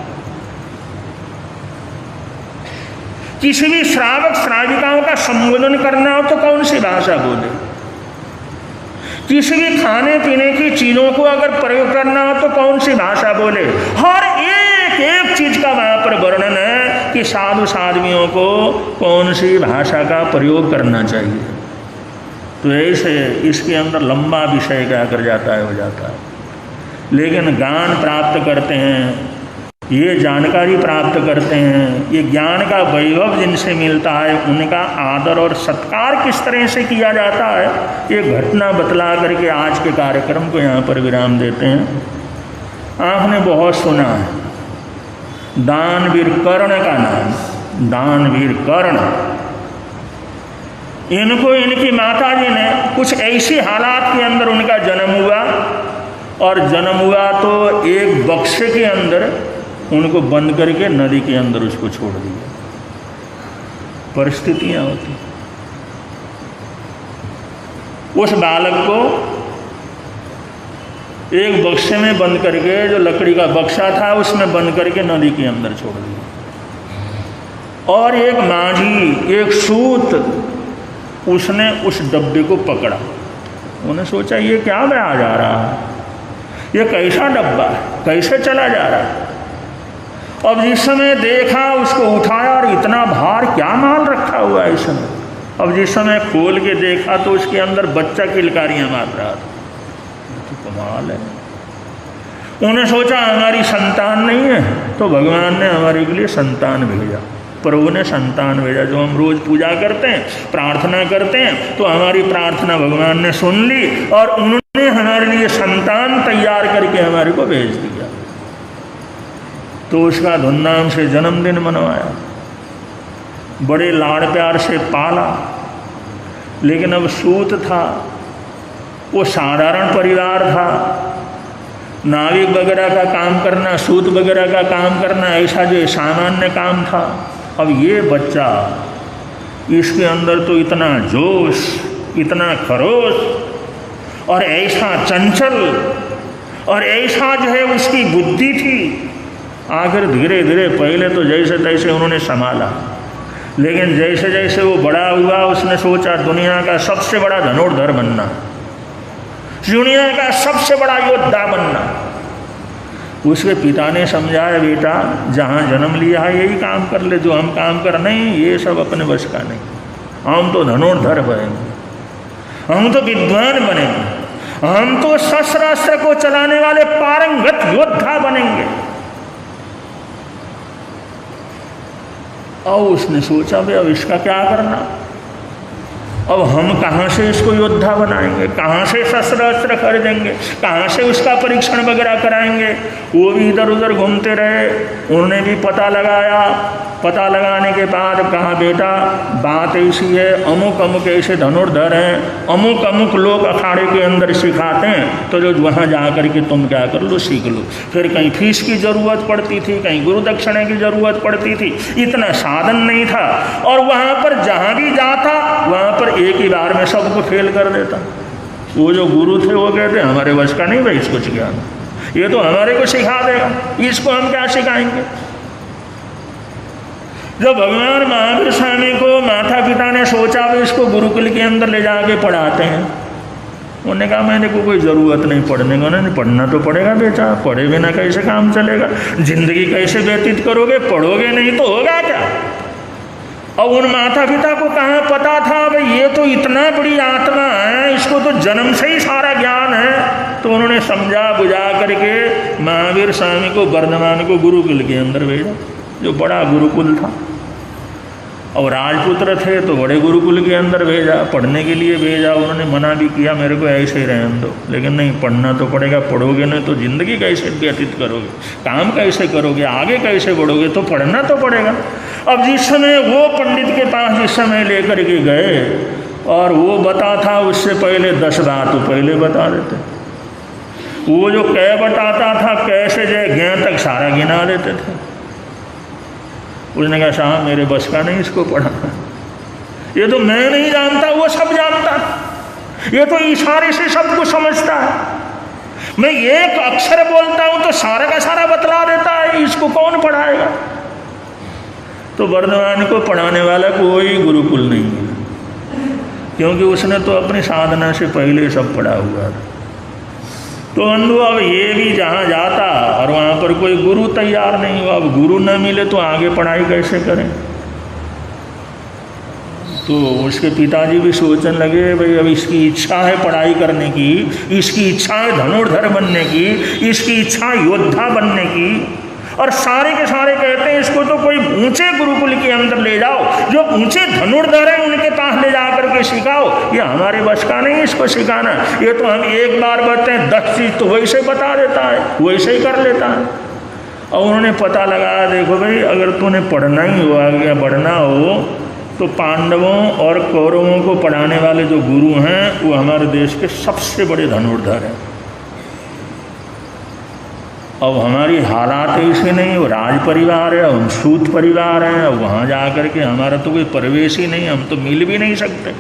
किसी भी श्रावक श्राविकाओं का संबोधन करना हो तो कौन सी भाषा बोले। किसी भी खाने पीने की चीज़ों को अगर प्रयोग करना हो तो कौन सी भाषा बोले। हर एक एक चीज़ का वहाँ पर वर्णन है कि साधु साध्वियों को कौन सी भाषा का प्रयोग करना चाहिए। तो ऐसे इसके अंदर लंबा विषय क्या कर जाता है, हो जाता है। लेकिन ज्ञान प्राप्त करते हैं, ये जानकारी प्राप्त करते हैं, ये ज्ञान का वैभव जिनसे मिलता है उनका आदर और सत्कार किस तरह से किया जाता है, ये घटना बतला करके आज के कार्यक्रम को यहाँ पर विराम देते हैं। आपने बहुत सुना है दानवीर कर्ण का नाम, दानवीर कर्ण। इनको इनकी माता जी ने कुछ ऐसी हालात के अंदर उनका जन्म हुआ, और जन्म हुआ तो एक बक्से के अंदर उनको बंद करके नदी के अंदर उसको छोड़ दिया। परिस्थितियां होती। उस बालक को एक बक्से में बंद करके, जो लकड़ी का बक्सा था उसमें बंद करके नदी के अंदर छोड़ दिया। और एक माझी, एक सूत, उसने उस डब्बे को पकड़ा। उन्होंने सोचा ये क्या आ जा रहा है, ये कैसा डब्बा है, कैसे चला जा रहा है। अब जिस समय देखा उसको उठाया और इतना भार, क्या माल रखा हुआ है इसमें। अब जिस समय खोल के देखा तो उसके अंदर बच्चा किलकारियाँ मार रहा था। तो कमाल है। उन्होंने सोचा हमारी संतान नहीं है, तो भगवान ने हमारे के लिए संतान भेजा, प्रभु ने संतान भेजा। जो हम रोज़ पूजा करते हैं, प्रार्थना करते हैं, तो हमारी प्रार्थना भगवान ने सुन ली और उन्होंने हमारे लिए संतान तैयार करके हमारे को भेज दिया। तो उसका धूमधाम से जन्मदिन मनवाया, बड़े लाड़ प्यार से पाला। लेकिन अब सूत था, वो साधारण परिवार था, नाविक वगैरह का काम करना, सूत वगैरह का काम करना ऐसा जो सामान्य काम था। अब ये बच्चा, इसके अंदर तो इतना जोश, इतना खरोश और ऐसा चंचल और ऐसा जो है उसकी बुद्धि थी। आखिर धीरे धीरे पहले तो जैसे तैसे उन्होंने संभाला, लेकिन जैसे जैसे वो बड़ा हुआ उसने सोचा दुनिया का सबसे बड़ा धनुर्धर बनना, दुनिया का सबसे बड़ा योद्धा बनना। उसके पिता ने समझाया बेटा जहाँ जन्म लिया है यही काम कर ले, जो हम काम कर नहीं ये सब अपने बस का नहीं, हम तो धनुर्धर बनेंगे। हम तो विद्वान बनेंगे, हम तो शस्त्र अस्त्र को चलाने वाले पारंगत योद्धा बनेंगे। और उसने सोचा भाई अब इसका क्या करना, अब हम कहाँ से इसको योद्धा बनाएंगे, कहाँ से शस्त्र अस्त्र खरीदेंगे, कहाँ से उसका परीक्षण वगैरह कराएंगे। वो भी इधर उधर घूमते रहे, उन्होंने भी पता लगाया। पता लगाने के बाद कहा बेटा बात ऐसी है, अमुक अमुक ऐसे धनुर्धर हैं, अमुक अमुक लोग अखाड़े के अंदर सिखाते हैं, तो जो वहाँ जा कर के तुम क्या कर लो, सीख लो। फिर कहीं फीस की ज़रूरत पड़ती थी, कहीं गुरु दक्षिणा की ज़रूरत पड़ती थी, इतना साधन नहीं था। और वहाँ पर जहाँ भी जाता वहाँ पर एक ही बार में सबको फेल कर देता। वो जो गुरु थे वो कहते हमारे वश का नहीं भाई इसको सिखाना, ये तो हमारे को सिखा देगा, इसको हम क्या सिखाएंगे। जब भगवान महावीर स्वामी को माता पिता ने सोचा भी इसको गुरुकुल के अंदर ले जाके पढ़ाते हैं, उन्होंने कहा मैंने को कोई ज़रूरत नहीं पढ़ने का। उन्होंने पढ़ना तो पड़ेगा बेटा, पढ़े बिना कैसे काम चलेगा, जिंदगी कैसे व्यतीत करोगे, पढ़ोगे नहीं तो होगा क्या। और उन माता पिता को कहाँ पता था भाई ये तो इतना बड़ी आत्मा है, इसको तो जन्म से ही सारा ज्ञान है। तो उन्होंने समझा बुझा करके महावीर स्वामी को वर्धमान को गुरुकुल के अंदर भेजा, जो बड़ा गुरुकुल था। और राजपुत्र थे तो बड़े गुरुकुल के अंदर भेजा, पढ़ने के लिए भेजा। उन्होंने मना भी किया मेरे को ऐसे ही रहने दो, लेकिन नहीं पढ़ना तो पड़ेगा, पढ़ोगे नहीं तो ज़िंदगी कैसे व्यतीत करोगे, काम कैसे करोगे, आगे कैसे बढ़ोगे, तो पढ़ना तो पड़ेगा। अब जिस समय वो पंडित के पास जिस समय लेकर के गए और वो बता था उससे पहले 10 बात तो पहले बता देते। वो जो कै बताता था कैसे जय ज्ञ तक सारा गिना देते थे। उसने कहा साहब मेरे बस का नहीं इसको पढ़ाना, ये तो मैं नहीं जानता वो सब जानता, ये तो इशारे से सब कुछ समझता है। मैं एक अक्षर बोलता हूँ तो सारा का सारा बतला देता है, इसको कौन पढ़ाएगा। तो वर्धमान को पढ़ाने वाला कोई गुरुकुल नहीं है, क्योंकि उसने तो अपनी साधना से पहले सब पढ़ा हुआ था। तो बंधु अब ये भी जहाँ जाता और वहाँ पर कोई गुरु तैयार नहीं हुआ, अब गुरु न मिले तो आगे पढ़ाई कैसे करें। तो उसके पिताजी भी सोचने लगे भाई अब इसकी इच्छा है पढ़ाई करने की, इसकी इच्छा है धनुर्धर बनने की, इसकी इच्छा है योद्धा बनने की, और सारे के सारे कहते हैं इसको तो कोई ऊंचे गुरुकुल के अंदर ले जाओ, जो ऊंचे धनुर्धर हैं उनके पास ले जा करके सिखाओ। ये हमारे बस का नहीं इसको सिखाना, ये तो हम एक बार बताएं 10 चीज़ तो वैसे बता देता है, वैसे ही कर लेता है। और उन्होंने पता लगाया देखो भाई अगर तूने पढ़ना ही हो, आगे बढ़ना हो, तो पांडवों और कौरवों को पढ़ाने वाले जो गुरु हैं वो हमारे देश के सबसे बड़े धनुर्धर हैं। अब हमारी हालात ऐसे नहीं, वो राज परिवार है, हम सूत परिवार हैं, अब वहाँ जा कर के हमारा तो कोई प्रवेश ही नहीं, हम तो मिल भी नहीं सकते,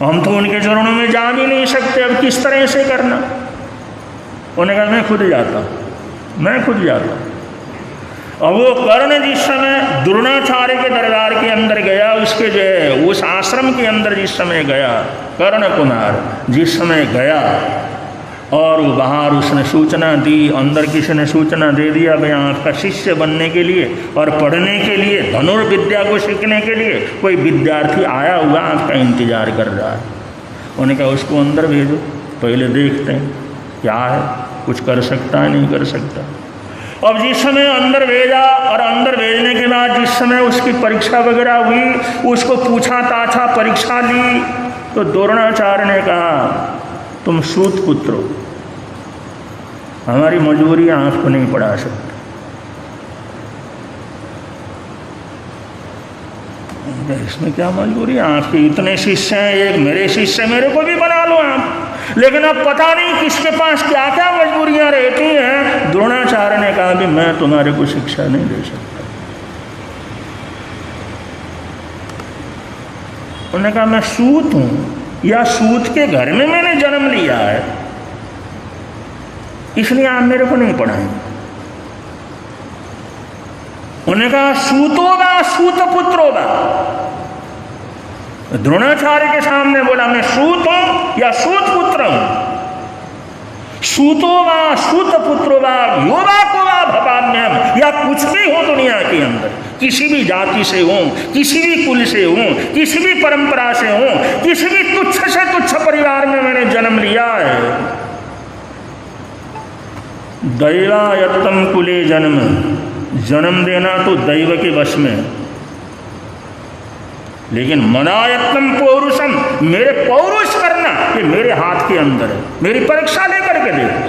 हम तो उनके चरणों में जा भी नहीं सकते। अब किस तरह से करना। उन्होंने कहा मैं खुद जाता, मैं खुद जाता। अब वो कर्ण जिस समय द्रोणाचार्य के दरबार के अंदर गया, उसके जो है उस आश्रम के अंदर जिस समय गया, कर्ण कुमार जिस समय गया और बाहर उसने सूचना दी, अंदर किसी ने सूचना दे दिया भाई आपका शिष्य बनने के लिए और पढ़ने के लिए, धनुर्विद्या को सीखने के लिए कोई विद्यार्थी आया हुआ आपका इंतजार कर रहा है। उन्होंने कहा उसको अंदर भेजो, पहले देखते हैं क्या है, कुछ कर सकता है नहीं कर सकता। अब जिस समय अंदर भेजा और अंदर भेजने के बाद जिस समय उसकी परीक्षा वगैरह हुई, उसको पूछा ताछा, परीक्षा ली, तो द्रोणाचार्य ने कहा तुम सूत पुत्र हो, हमारी मजबूरियाँ आपको नहीं पढ़ा सकते। इसमें क्या मजबूरी, आपके इतने शिष्य हैं, एक मेरे शिष्य, मेरे को भी बना लो आप। लेकिन अब पता नहीं किसके पास क्या क्या मजबूरियाँ रहती हैं। द्रोणाचार्य ने कहा कि मैं तुम्हारे को शिक्षा नहीं दे सकता। उन्होंने कहा मैं सूत हूँ या सूत के घर में मैंने जन्म लिया है, इसलिए आप मेरे को नहीं पढ़ाएंगे। उन्होंने कहा सूतोगा सूत पुत्रोगा। द्रोणाचार्य के सामने बोला मैं सूत हूं या सूत पुत्र हूं। सूतोगा सूत पुत्रोगा योगा कोगा भपाम्यम, या कुछ भी हो दुनिया के अंदर, किसी भी जाति से हों, किसी भी कुल से हों, किसी भी परंपरा से हों, किसी भी तुच्छ से तुच्छ परिवार में मैंने जन्म लिया है। दैवायत्तम कुले जन्म देना तो दैव के वश में है, लेकिन मनायत्तम पौरुषम, मेरे पौरुष करना ये मेरे हाथ के अंदर है। मेरी परीक्षा लेकर के देखो।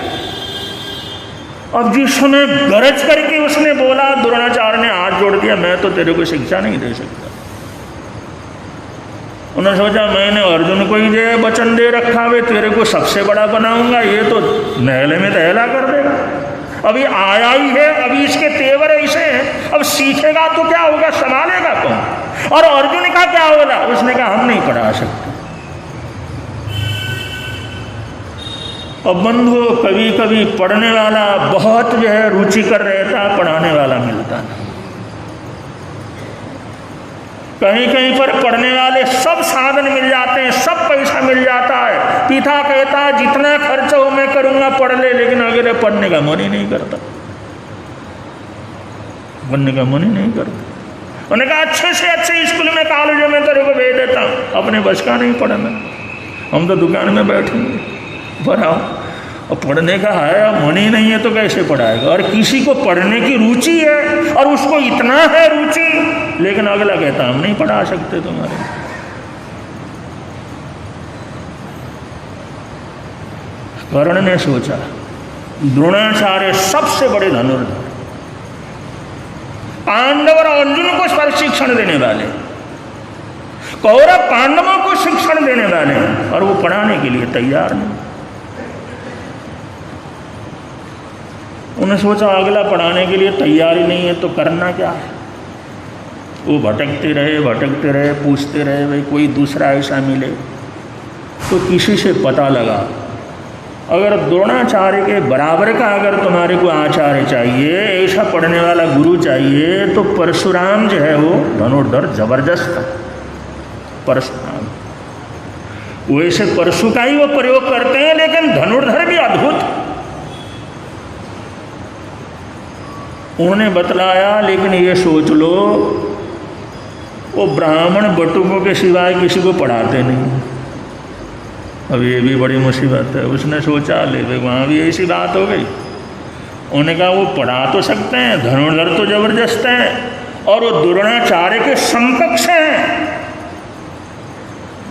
अब जिसने गरज करके उसने बोला, द्रोणाचार्य ने हाथ जोड़ दिया, मैं तो तेरे को शिक्षा नहीं दे सकता। उन्होंने सोचा मैंने अर्जुन को ही जो वचन दे रखा, वे तेरे को सबसे बड़ा बनाऊंगा, ये तो नहले में दहला कर देगा। अभी आया ही है, अभी इसके तेवर ऐसे हैं, अब सीखेगा तो क्या होगा, संभालेगा कौन? और अर्जुन का क्या होगा? उसने कहा हम नहीं पढ़ा सकते। अब बंधु, कभी कभी पढ़ने वाला बहुत जो है रुचिकर रहता, पढ़ाने वाला मिलता नहीं। कहीं कहीं पर पढ़ने वाले सब साधन मिल जाते हैं, सब पैसा मिल जाता है। पिता कहता है जितना खर्च हो मैं करूंगा, पढ़ ले, लेकिन अगर पढ़ने का मन ही नहीं करता, पढ़ने का मन ही नहीं करता। उन्होंने कहा अच्छे से अच्छे स्कूल में, कॉलेज में तेरे को भेज देता हूँ, अपने बस का नहीं पढ़ना, हम तो दुकान में बैठेंगे, पढ़ाओ। और पढ़ने का है मन ही नहीं है तो कैसे पढ़ाएगा? और किसी को पढ़ने की रुचि है और उसको इतना है रुचि, लेकिन अगला कहता हम नहीं पढ़ा सकते तुम्हारे। कर्ण ने सोचा द्रोणाचार्य सबसे बड़े धनुर्धर, पांडव और अर्जुन को प्रशिक्षण देने वाले, कौरव पांडवों को शिक्षण देने वाले, और वो पढ़ाने के लिए तैयार नहीं। उन्हें सोचा अगला पढ़ाने के लिए तैयार ही नहीं है तो करना क्या है। वो भटकते रहे, पूछते रहे भाई कोई दूसरा ऐसा मिले। तो किसी से पता लगा अगर द्रोणाचार्य के बराबर का अगर तुम्हारे को आचार्य चाहिए, ऐसा पढ़ने वाला गुरु चाहिए, तो परशुराम जो है वो धनुर्धर जबरदस्त था। परशुराम वैसे परशु का ही वो प्रयोग करते हैं, लेकिन धनुर्धर भी अद्भुत। उन्होंने बतलाया, लेकिन ये सोच लो वो ब्राह्मण बटुकों के सिवाय किसी को पढ़ाते नहीं। अब ये भी बड़ी मुसीबत है। उसने सोचा ले भाई वहाँ भी ऐसी बात हो गई। उन्होंने कहा वो पढ़ा तो सकते हैं, धनुर्धर तो जबरदस्त हैं और वो द्रोणाचार्य के समकक्ष हैं,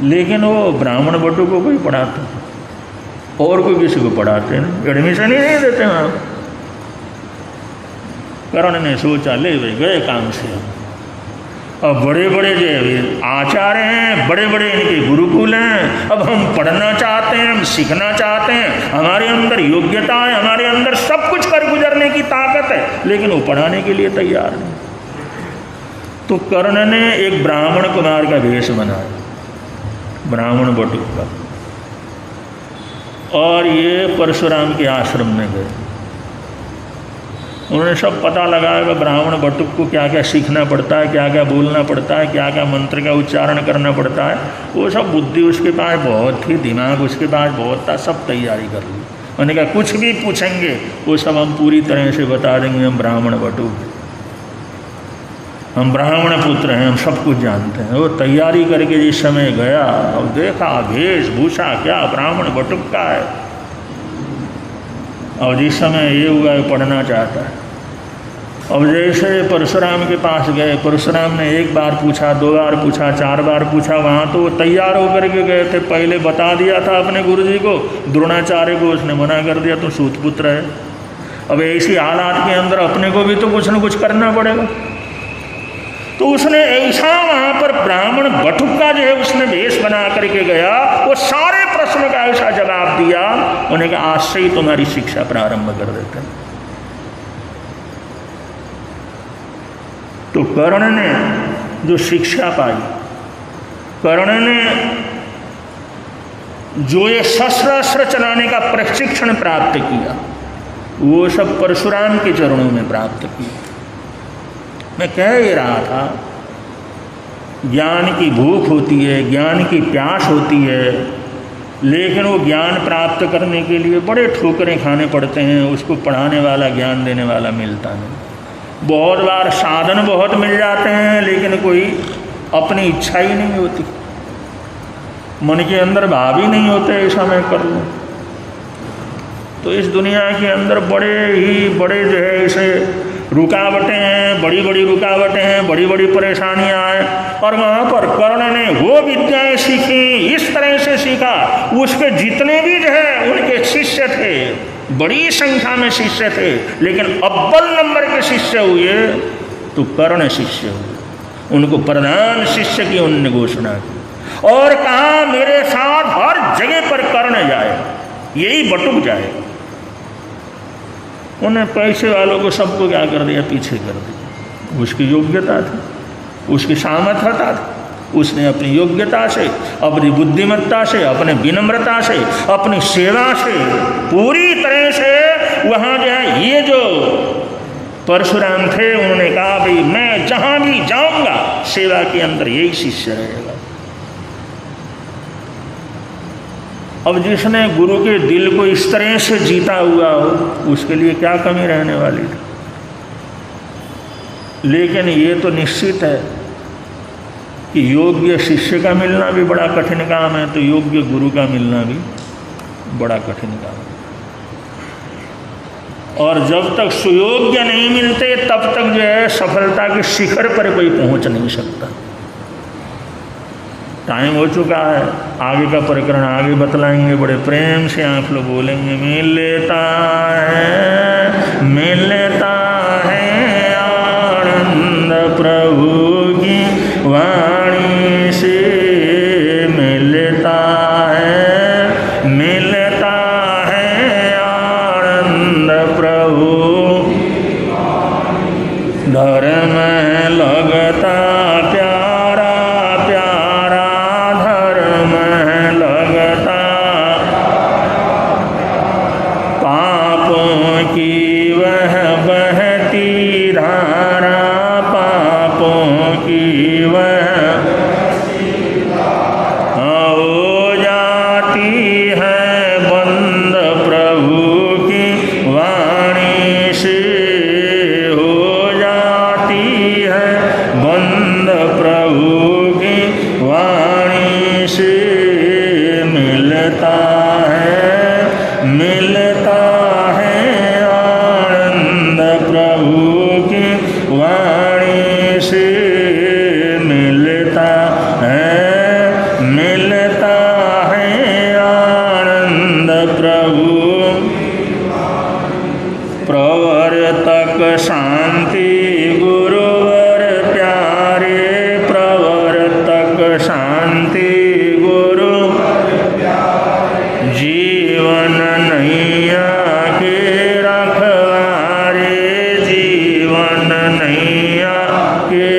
लेकिन वो ब्राह्मण बटुकों को ही पढ़ाते, और कोई किसी को पढ़ाते नहीं, एडमिशन ही नहीं देते वहाँ। कर्ण ने सोचा ले भाई गए काम से। अब बड़े बड़े जो आचार्य हैं, बड़े बड़े इनके गुरुकुल हैं, अब हम पढ़ना चाहते हैं, हम सीखना चाहते हैं, हमारे अंदर योग्यता है, हमारे अंदर सब कुछ कर गुजरने की ताकत है, लेकिन वो पढ़ाने के लिए तैयार नहीं। तो कर्ण ने एक ब्राह्मण कुमार का वेश बनाया, ब्राह्मण बटुक का, और ये परशुराम के आश्रम में गए। उन्होंने सब पता लगाया कि ब्राह्मण बटुक को क्या क्या सीखना पड़ता है, क्या क्या बोलना पड़ता है, क्या क्या मंत्र का उच्चारण करना पड़ता है। वो सब बुद्धि उसके पास बहुत थी, दिमाग उसके पास बहुत था, सब तैयारी कर ली। उन्होंने कहा कुछ भी पूछेंगे वो सब हम पूरी तरह से बता देंगे, हम ब्राह्मण बटुक, हम ब्राह्मण पुत्र हैं, हम सब कुछ जानते हैं। वो तैयारी करके जिस समय गया और देखा वेशभूषा क्या ब्राह्मण बटुक का है, और जिस समय ये हुआ पढ़ना चाहता है। अब जैसे परशुराम के पास गए, परशुराम ने एक बार पूछा, 2 बार पूछा, 4 बार पूछा, वहाँ तो वो तैयार होकर के गए थे, पहले बता दिया था अपने गुरुजी को, द्रोणाचार्य को उसने मना कर दिया, तो सूतपुत्र है। अब ऐसी हालात के अंदर अपने को भी तो कुछ न कुछ करना पड़ेगा। तो उसने ऐसा वहाँ पर ब्राह्मण बटुक का जो है उसने वेश बना करके गया, वो सारे प्रश्न का ऐसा जवाब दिया, उन्हें कहा आज से ही तुम्हारी शिक्षा प्रारंभ कर देते हैं। तो कर्ण ने जो शिक्षा पाई, कर्ण ने जो ये शस्त्र चलाने का प्रशिक्षण प्राप्त किया, वो सब परशुराम के चरणों में प्राप्त किया। मैं कह ही रहा था, ज्ञान की भूख होती है, ज्ञान की प्यास होती है, लेकिन वो ज्ञान प्राप्त करने के लिए बड़े ठोकरें खाने पड़ते हैं, उसको पढ़ाने वाला, ज्ञान देने वाला मिलता नहीं। बहुत बार साधन बहुत मिल जाते हैं लेकिन कोई अपनी इच्छा ही नहीं होती, मन के अंदर भाव ही नहीं होते ऐसा मैं कर लूँ। तो इस दुनिया के अंदर बड़े ही बड़े जो है ऐसे रुकावटें हैं, बड़ी बड़ी रुकावटें हैं, बड़ी बड़ी परेशानियां हैं। और वहाँ पर कर्ण ने वो विद्याएं सीखी, इस तरह से सीखा, उसके जितने भी जो है उनके शिष्य थे, बड़ी संख्या में शिष्य थे, लेकिन अव्वल नंबर के शिष्य हुए तो कर्ण शिष्य हुए। उनको प्रधान शिष्य की उन्होंने घोषणा की और कहा मेरे साथ हर जगह पर कर्ण जाए, यही बटुक जाए। उन्हें पैसे वालों को सबको क्या कर दिया, पीछे कर दिया। उसकी योग्यता थी, उसकी सामर्थ्यता थी, उसने अपनी योग्यता से, अपनी बुद्धिमत्ता से, अपने विनम्रता से, अपनी सेवा से पूरी तरह से वहाँ जो है ये जो परशुराम थे उन्होंने कहा भाई मैं जहाँ भी जाऊँगा सेवा के अंदर यही शिष्य रहेगा। अब जिसने गुरु के दिल को इस तरह से जीता हुआ हो उसके लिए क्या कमी रहने वाली थी। लेकिन ये तो निश्चित है कि योग्य शिष्य का मिलना भी बड़ा कठिन काम है, तो योग्य गुरु का मिलना भी बड़ा कठिन काम है। और जब तक सुयोग्य नहीं मिलते तब तक जो है सफलता के शिखर पर कोई पहुंच नहीं सकता। टाइम हो चुका है, आगे का प्रकरण आगे बतलाएंगे, बड़े प्रेम से आप लोग बोलेंगे। मिलता है आनंद प्रभु की वाणी से, मिलता है आनंद प्रभु धर्म लगता प्यारा प्यारा, धर्म लगता पापों की वह बहती धारा, पापों की वह हो जाती है बंद प्रभु की वाणी से, हो जाती है बंद प्रभु की वाणी से। मिलता है आनंद प्रभु की वाणी से, मिलता है आनंद प्रभु। प्रवर्तक शांति गुरुवर प्यारे, प्रवर्तक शांति गुरु जीवन नैया के रखवारे, जीवन नैया के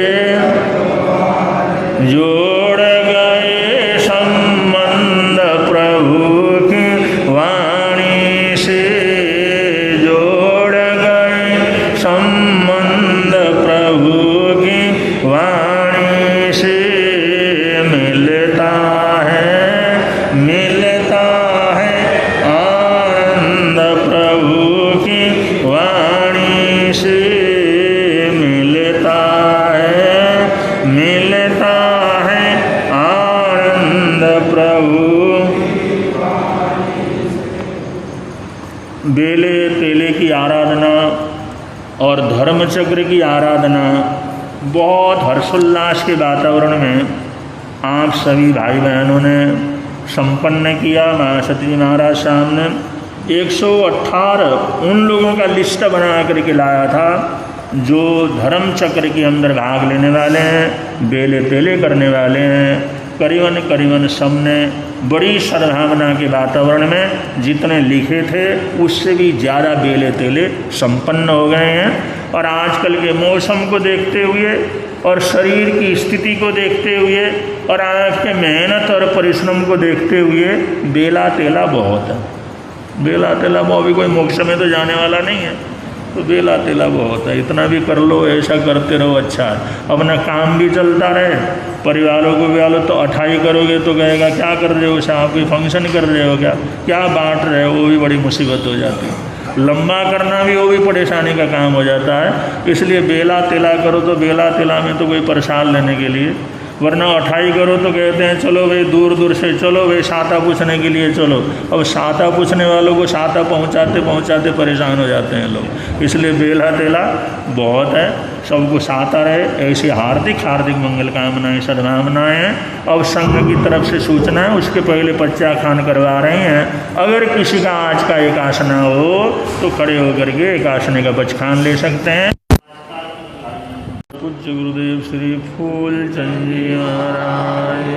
जोड़ गए संबंध प्रभु की वाणी से, जोड़ गए संबंध प्रभु की वाणी से। मिलता है आनंद प्रभु की वाणी से, मिलता है आनंद प्रभु। बेले तेले की आराधना और धर्मचक्र की आराधना बहुत हर्षोल्लास के वातावरण में आप सभी भाई बहनों ने संपन्न किया। महासती जी महाराज सामने 118 उन लोगों का लिस्ट बना करके लाया था जो धर्म चक्र के अंदर भाग लेने वाले हैं, बेले तेले करने वाले हैं। करीबन सबने बड़ी सद्भावना के वातावरण में जितने लिखे थे उससे भी ज़्यादा बेले तेले संपन्न हो गए हैं। और आजकल के मौसम को देखते हुए और शरीर की स्थिति को देखते हुए और आपके मेहनत और परिश्रम को देखते हुए बेला तेला बहुत है। बेला तेला वो भी कोई मोक्ष में तो जाने वाला नहीं है, तो बेला तेला बहुत है। इतना भी कर लो, ऐसा करते रहो, अच्छा है। अपना काम भी चलता रहे, परिवारों को भी आलो। तो अठाई करोगे तो कहेगा क्या कर रहे हो साहब, कोई फंक्शन कर रहे हो क्या बांट रहे हो, वो भी बड़ी मुसीबत हो जाती है। लंबा करना भी वो भी परेशानी का काम हो जाता है। इसलिए बेला तिला करो तो बेला तिला में तो कोई प्रसाद लेने के लिए, वरना अठाई करो तो कहते हैं चलो भाई दूर दूर से चलो भाई साता पूछने के लिए चलो। अब साता पूछने वालों को साता पहुंचाते पहुंचाते परेशान हो जाते हैं लोग। इसलिए बेला तेला बहुत है, सबको साता रहे। ऐसी हार्दिक हार्दिक मंगल कामनाएं सद्भावनाएँ हैं। अब संघ की तरफ से सूचना है, उसके पहले पच्चा खान करवा रहे हैं। अगर किसी का आज का एकासना हो तो खड़े होकर के एकासने का बचखान ले सकते हैं। पूज्य गुरुदेव श्री फूलचंद जी महाराज,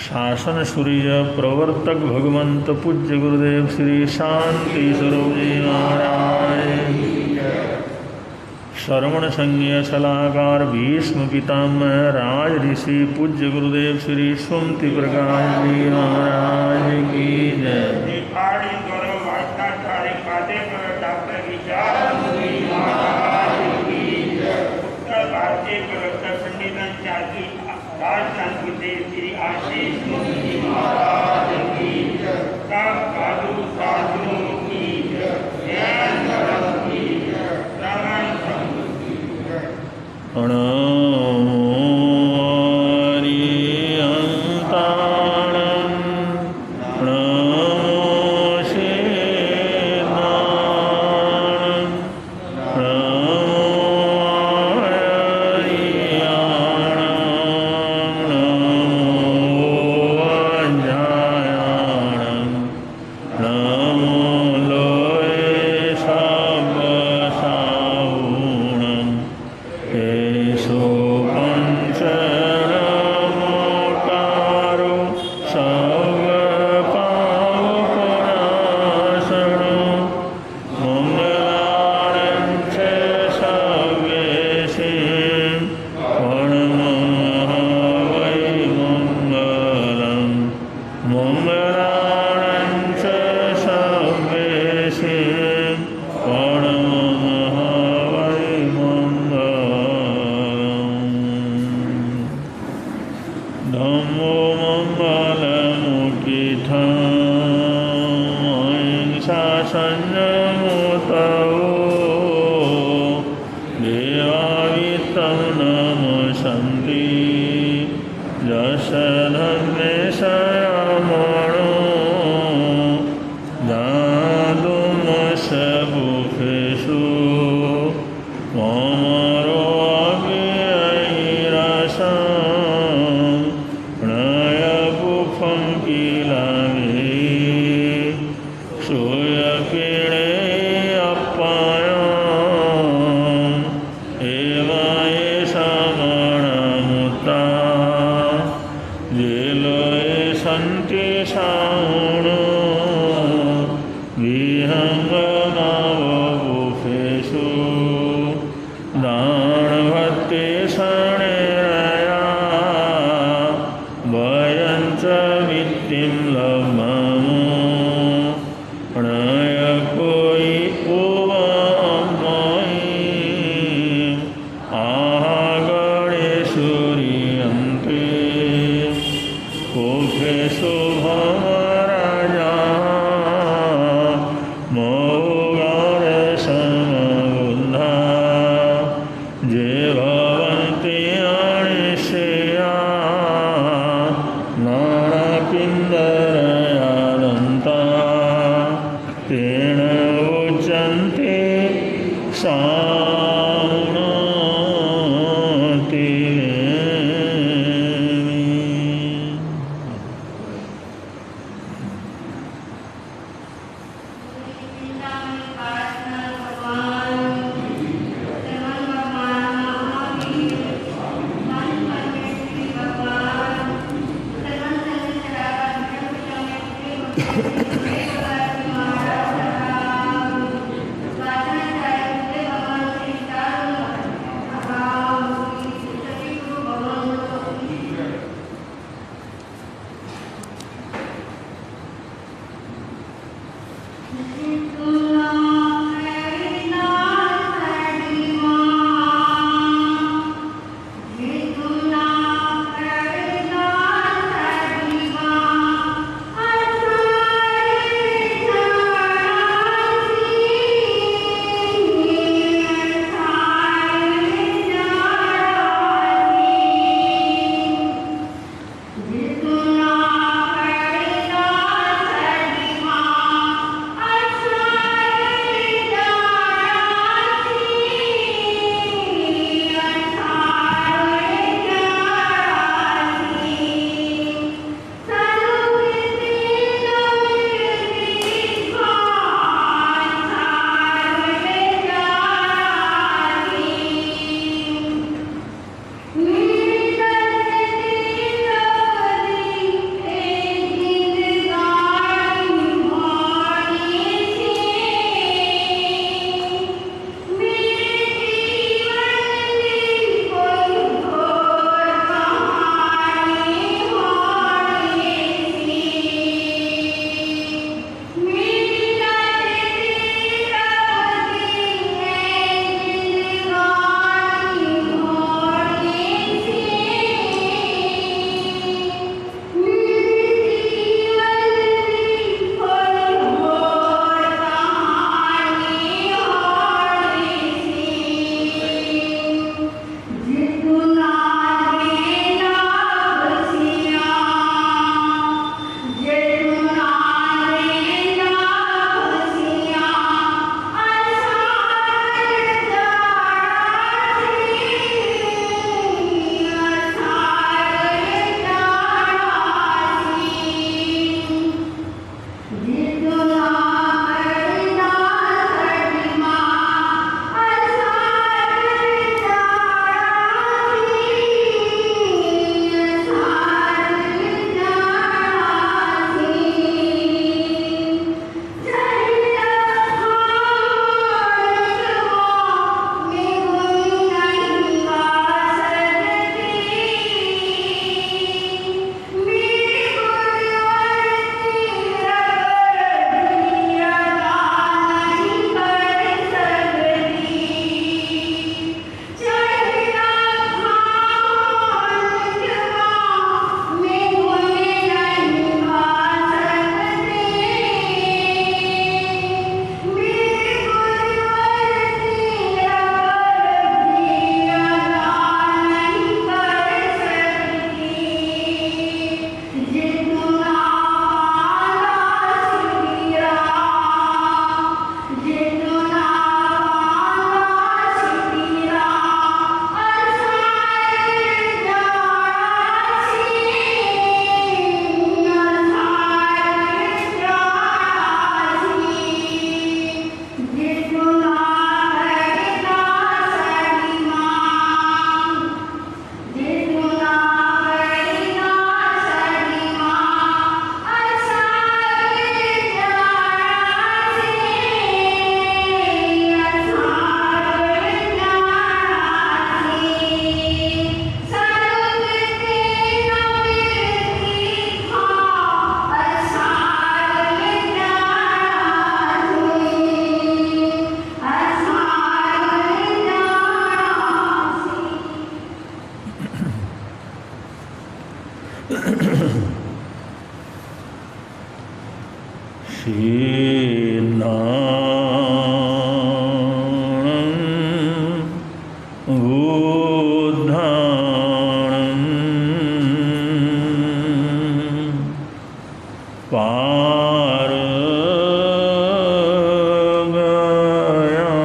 शासन सूर्य प्रवर्तक भगवंत पूज्य गुरुदेव श्री शांति स्वरूप जी महाराज, श्रवण संज्ञ सलाहकार भीष्म पितामह राज ऋषि पूज्य गुरुदेव श्री सुमति प्रकाश जी महाराज की जय।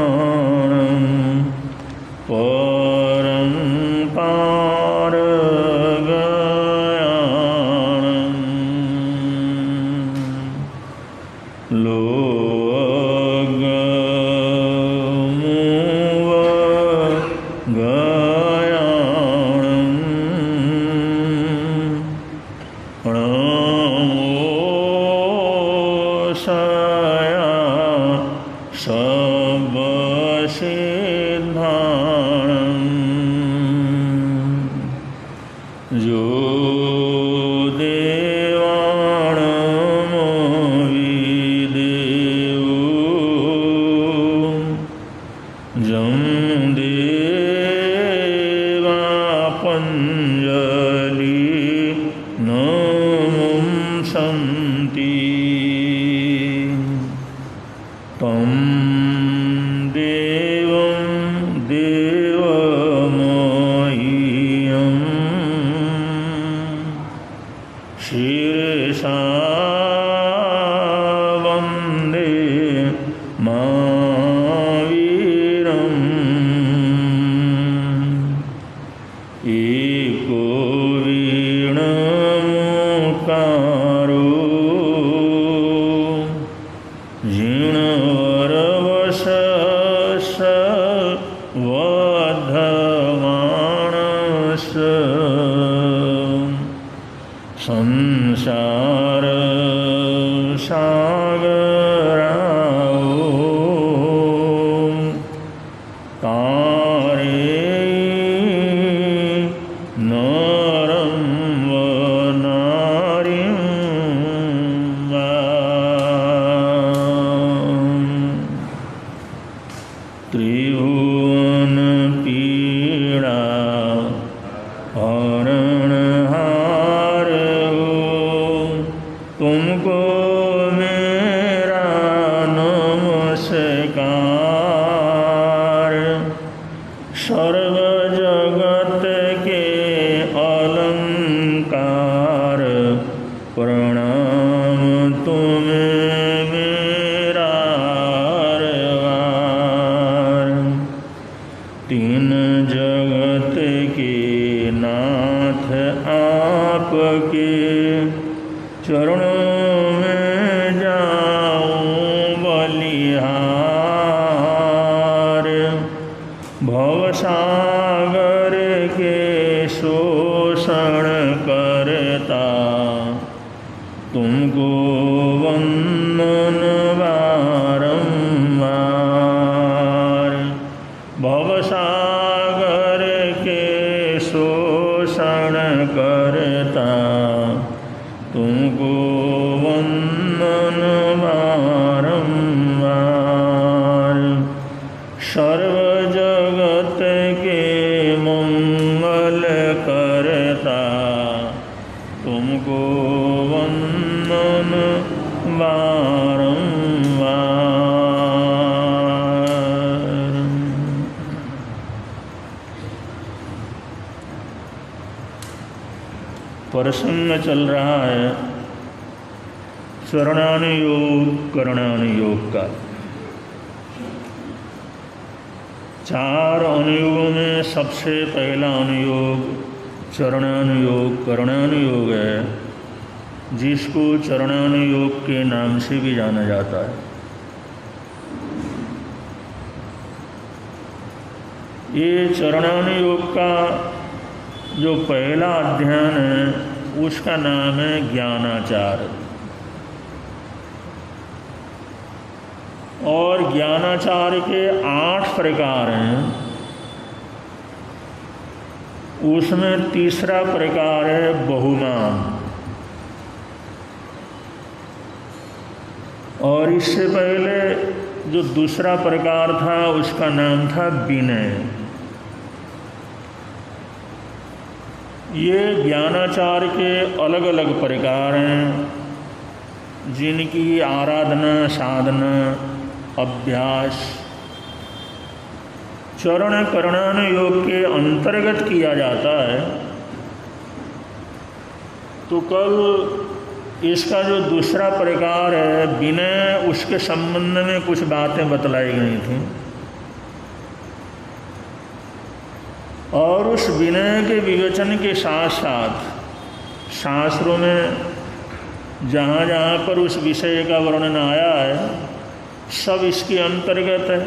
पारगयानं परं पारगयानं जो देवाणमविदेवो जं देवापञ्जलि नमुंसन्ति तं देवं देवमह्यं शिरसा वन्दे महावीरम् एको वीणमुकारो जीर्णवरवशस वर्धमानस संसार सागराओ तारे नरं वनारिं त्रिभुवन पीड़ा हरणहार तुमको मेरा नमस्कार सर्व जगत के अलंकार प्रणाम तुम्हें मेरा आरवार तीन जगत के नाथ आपके चरणों में जाऊं बलिहार भवसागर के शोषण करता तुमको वंदन बारंबार भवसागर के शोषण करता तुमको वंदन बारंबार सर्व जगत के मंगल करता तुमको वंदन बारंबार। प्रसंग चल रहा है चरणानुयोग करणानुयोग का। चार अनुयोगों में सबसे पहला अनुयोग चरणानुयोग करणानुयोग है, जिसको चरणानुयोग के नाम से भी जाना जाता है। ये चरणानुयोग का जो पहला अध्ययन है उसका नाम है ज्ञानाचार। और ज्ञानाचार के 8 प्रकार हैं, उसमें तीसरा प्रकार है बहुनाम। और इससे पहले जो दूसरा प्रकार था उसका नाम था विनय। ये ज्ञानाचार के अलग अलग प्रकार हैं, जिनकी आराधना साधना अभ्यास चरण करणानुयोग के अंतर्गत किया जाता है। तो कल इसका जो दूसरा प्रकार है विनय, उसके संबंध में कुछ बातें बतलाई गई थी और उस विनय के विवेचन के साथ साथ शास्त्रों में जहाँ जहाँ पर उस विषय का वर्णन आया है सब इसके अंतर्गत है।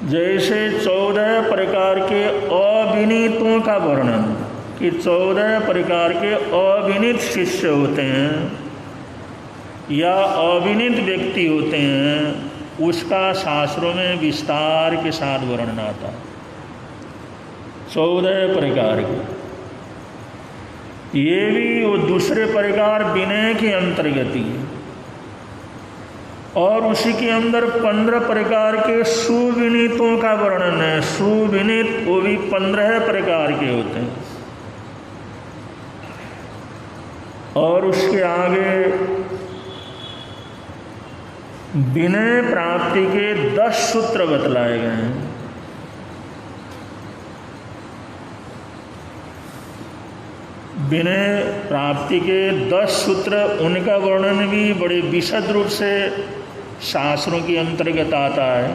जैसे 14 प्रकार के अविनीतों का वर्णन कि 14 प्रकार के अविनीत शिष्य होते हैं या अविनीत व्यक्ति होते हैं, उसका शास्त्रों में विस्तार के साथ वर्णन आता है। 14 प्रकार के, ये भी वो दूसरे प्रकार विनय के अंतर्गत ही है। और उसी के अंदर 15 प्रकार के सुविनीतों का वर्णन है। सुविनीत वो भी 15 प्रकार के होते हैं। और उसके आगे विनय प्राप्ति के 10 सूत्र बतलाए गए हैं। विनय प्राप्ति के 10 सूत्र, उनका वर्णन भी बड़े विशद रूप से शास्त्रों के अंतर्गत आता है।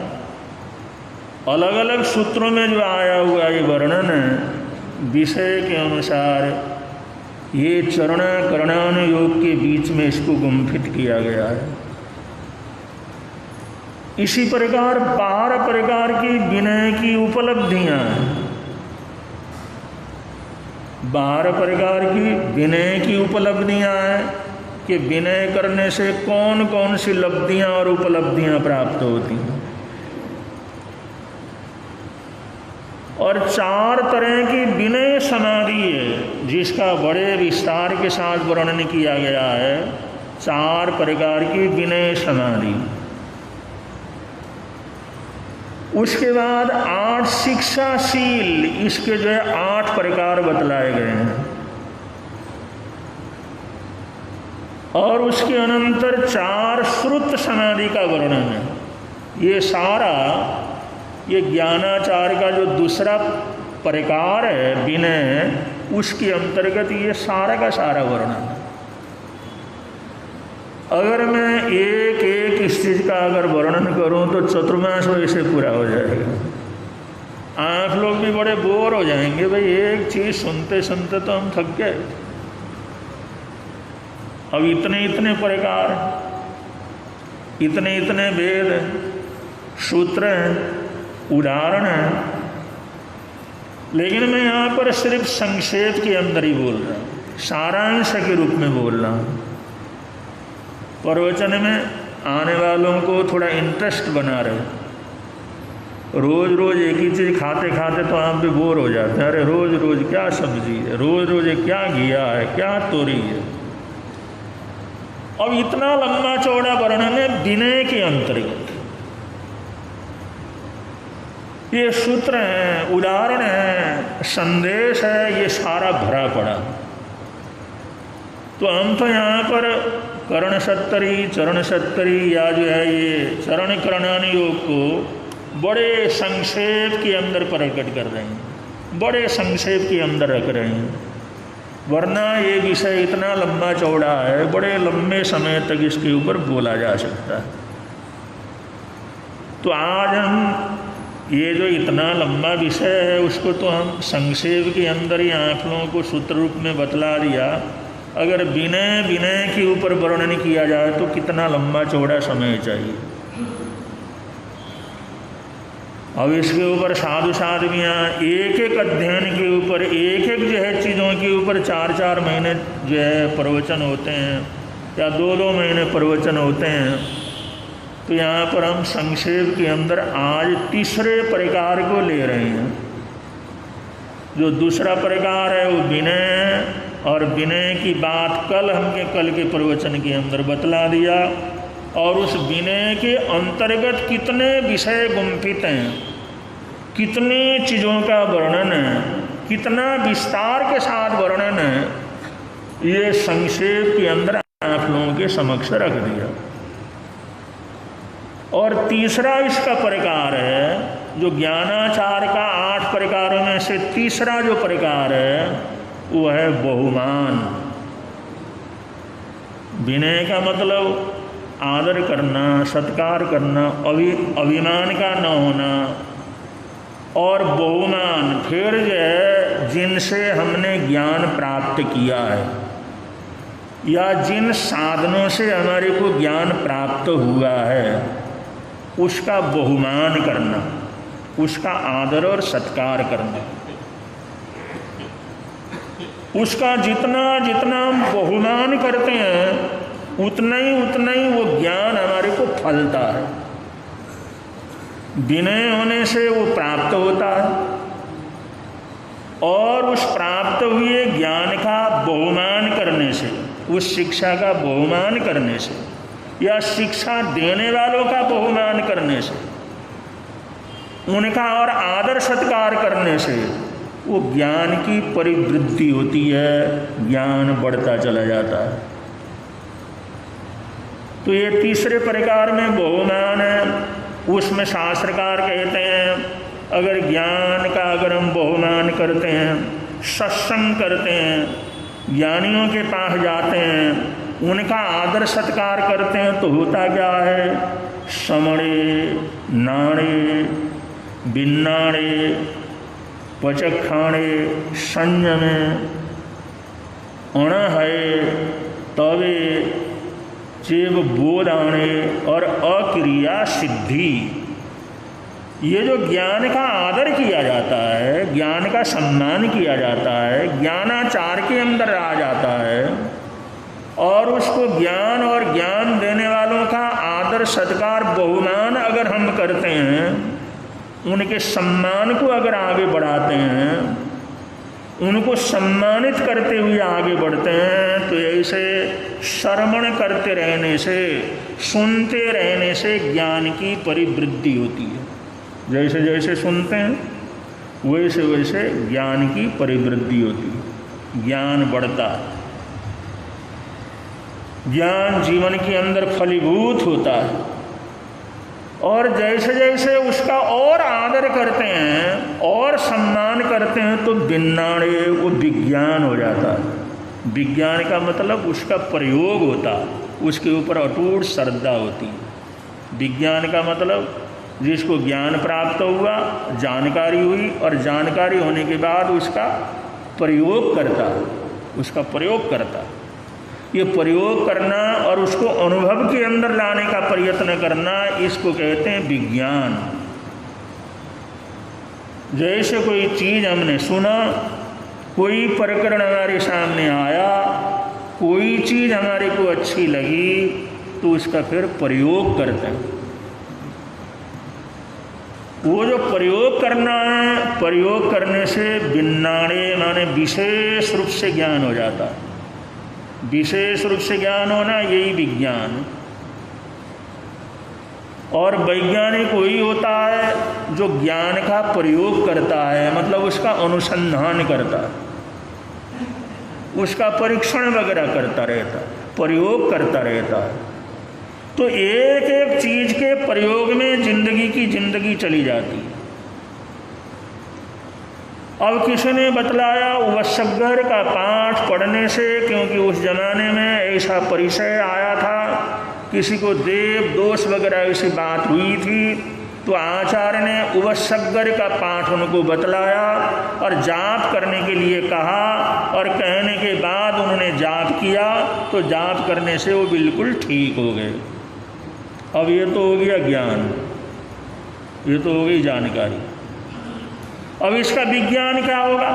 अलग अलग सूत्रों में जो आया हुआ ये वर्णन है विषय के अनुसार, ये चरण करणानुयोग के बीच में इसको गुम्फित किया गया है। इसी प्रकार 12 प्रकार की विनय की उपलब्धियां हैं। 12 प्रकार की विनय की उपलब्धियां हैं कि विनय करने से कौन कौन सी लब्धियां और उपलब्धियां प्राप्त होती हैं। और 4 तरह की विनय समाधि है जिसका बड़े विस्तार के साथ वर्णन किया गया है। 4 प्रकार की विनय समाधि। उसके बाद 8 शिक्षाशील, इसके जो है 8 प्रकार बतलाए गए हैं। और उसके अनंतर 4 श्रुत समाधि का वर्णन है। ये सारा, ये ज्ञानाचार का जो दूसरा प्रकार है विनय, उसके अंतर्गत ये सारा का सारा वर्णन है। अगर मैं एक एक इस चीज़ का अगर वर्णन करूं तो चतुर्मास वैसे पूरा हो जाएगा। आप लोग भी बड़े बोर हो जाएंगे, भाई एक चीज़ सुनते सुनते तो हम थक गए। अब इतने इतने प्रकार, इतने इतने वेद, सूत्र हैं, उदाहरण हैं, लेकिन मैं यहाँ पर सिर्फ संक्षेप के अंदर ही बोल रहा हूँ, सारांश के रूप में बोल रहा हूँ। प्रवचन में आने वालों को थोड़ा इंटरेस्ट बना रहे। रोज़ रोज़ एक ही चीज़ खाते खाते तो आप भी बोर हो जाते हैं। अरे रोज़ रोज़ क्या सब्जी है, रोज़ रोज़ क्या घिया है, क्या तोरी है। अब इतना लंबा चौड़ा वर्णन है विनय के अंतर्गत। ये सूत्र हैं, उदाहरण हैं, संदेश है, ये सारा भरा पड़ा। तो हम तो यहाँ पर कर्ण सत्तरी, चरण सत्तरी या जो है ये चरण करणानुयोग को बड़े संक्षेप के अंदर प्रकट कर रहे हैं, बड़े संक्षेप के अंदर रख रहे हैं। वरना ये विषय इतना लंबा चौड़ा है, बड़े लंबे समय तक इसके ऊपर बोला जा सकता है। तो आज हम ये जो इतना लंबा विषय है उसको तो हम संक्षेप के अंदर ही आप लोगों को सूत्र रूप में बतला दिया। अगर विनय के ऊपर वर्णन किया जाए तो कितना लंबा चौड़ा समय चाहिए। अब इसके ऊपर साधु साध्वियाँ एक एक अध्ययन के ऊपर, एक एक जो है चीज़ों के ऊपर 4-4 महीने जो है प्रवचन होते हैं या 2-2 महीने प्रवचन होते हैं। तो यहाँ पर हम संक्षेप के अंदर आज तीसरे प्रकार को ले रहे हैं। जो दूसरा प्रकार है वो विनय, और विनय की बात कल के प्रवचन के अंदर बतला दिया। और उस विनय के अंतर्गत कितने विषय गुम्फित हैं, कितनी चीज़ों का वर्णन है, कितना विस्तार के साथ वर्णन है, ये संक्षेप के अंदर आप लोगों के समक्ष रख दिया। और तीसरा इसका प्रकार है जो ज्ञानाचार का 8 प्रकारों में से तीसरा जो प्रकार है वो है बहुमान। विनय का मतलब आदर करना, सत्कार करना, अभिमान का न होना, और बहुमान फिर जो है जिनसे हमने ज्ञान प्राप्त किया है या जिन साधनों से हमारे को ज्ञान प्राप्त हुआ है उसका बहुमान करना, उसका आदर और सत्कार करना। उसका जितना जितना हम बहुमान करते हैं उतना ही वो ज्ञान हमारे को फलता है। विनय होने से वो प्राप्त होता है और उस प्राप्त हुए ज्ञान का बहुमान करने से, उस शिक्षा का बहुमान करने से या शिक्षा देने वालों का बहुमान करने से, उनका और आदर सत्कार करने से वो ज्ञान की परिवृद्धि होती है, ज्ञान बढ़ता चला जाता है। तो ये तीसरे प्रकार में बहुमान है। उसमें शास्त्रकार कहते हैं अगर ज्ञान का अगर हम बहुमान करते हैं, सत्संग करते हैं, ज्ञानियों के पास जाते हैं, उनका आदर सत्कार करते हैं तो होता क्या है? समणे, नाणे, बिन्नाणे, पचखाणे, संयमे, अणहये, तवे, चेव बोधाणे और अक्रिया सिद्धि। ये जो ज्ञान का आदर किया जाता है, ज्ञान का सम्मान किया जाता है, ज्ञानाचार के अंदर आ जाता है और उसको ज्ञान और ज्ञान देने वालों का आदर सत्कार बहुमान अगर हम करते हैं, उनके सम्मान को अगर आगे बढ़ाते हैं, उनको सम्मानित करते हुए आगे बढ़ते हैं, तो ऐसे श्रवण करते रहने से, सुनते रहने से ज्ञान की परिवृद्धि होती है। जैसे जैसे सुनते हैं वैसे वैसे ज्ञान की परिवृद्धि होती है, ज्ञान बढ़ता है, ज्ञान जीवन के अंदर फलीभूत होता है। और जैसे जैसे उसका और आदर करते हैं और सम्मान करते हैं तो बिन्नाणे, वो विज्ञान हो जाता है। विज्ञान का मतलब उसका प्रयोग होता है, उसके ऊपर अटूट श्रद्धा होती है। विज्ञान का मतलब जिसको ज्ञान प्राप्त हुआ, जानकारी हुई और जानकारी होने के बाद उसका प्रयोग करता है, उसका प्रयोग करता है। ये प्रयोग करना और उसको अनुभव के अंदर लाने का प्रयत्न करना, इसको कहते हैं विज्ञान। जैसे कोई चीज़ हमने सुना, कोई प्रकरण हमारे सामने आया, कोई चीज़ हमारे को अच्छी लगी तो उसका फिर प्रयोग करते हैं। वो जो प्रयोग करना है, प्रयोग करने से बिन्नाणे माने विशेष रूप से ज्ञान हो जाता है। विशेष रूप से ज्ञान होना यही विज्ञान। और वैज्ञानिक वही होता है जो ज्ञान का प्रयोग करता है, मतलब उसका अनुसंधान करता है, उसका परीक्षण वगैरह करता रहता है, प्रयोग करता रहता है। तो एक एक चीज के प्रयोग में जिंदगी की जिंदगी चली जाती है। अब किसी ने बतलाया उपसर्गर का पाठ पढ़ने से, क्योंकि उस जमाने में ऐसा परिचय आया था, किसी को देव दोष वगैरह ऐसी बात हुई थी, तो आचार्य ने उपसर्गर का पाठ उनको बतलाया और जाप करने के लिए कहा, और कहने के बाद उन्होंने जाप किया तो जाप करने से वो बिल्कुल ठीक हो गए। अब ये तो हो गया ज्ञान, ये तो हो गई जानकारी। अब इसका विज्ञान क्या होगा?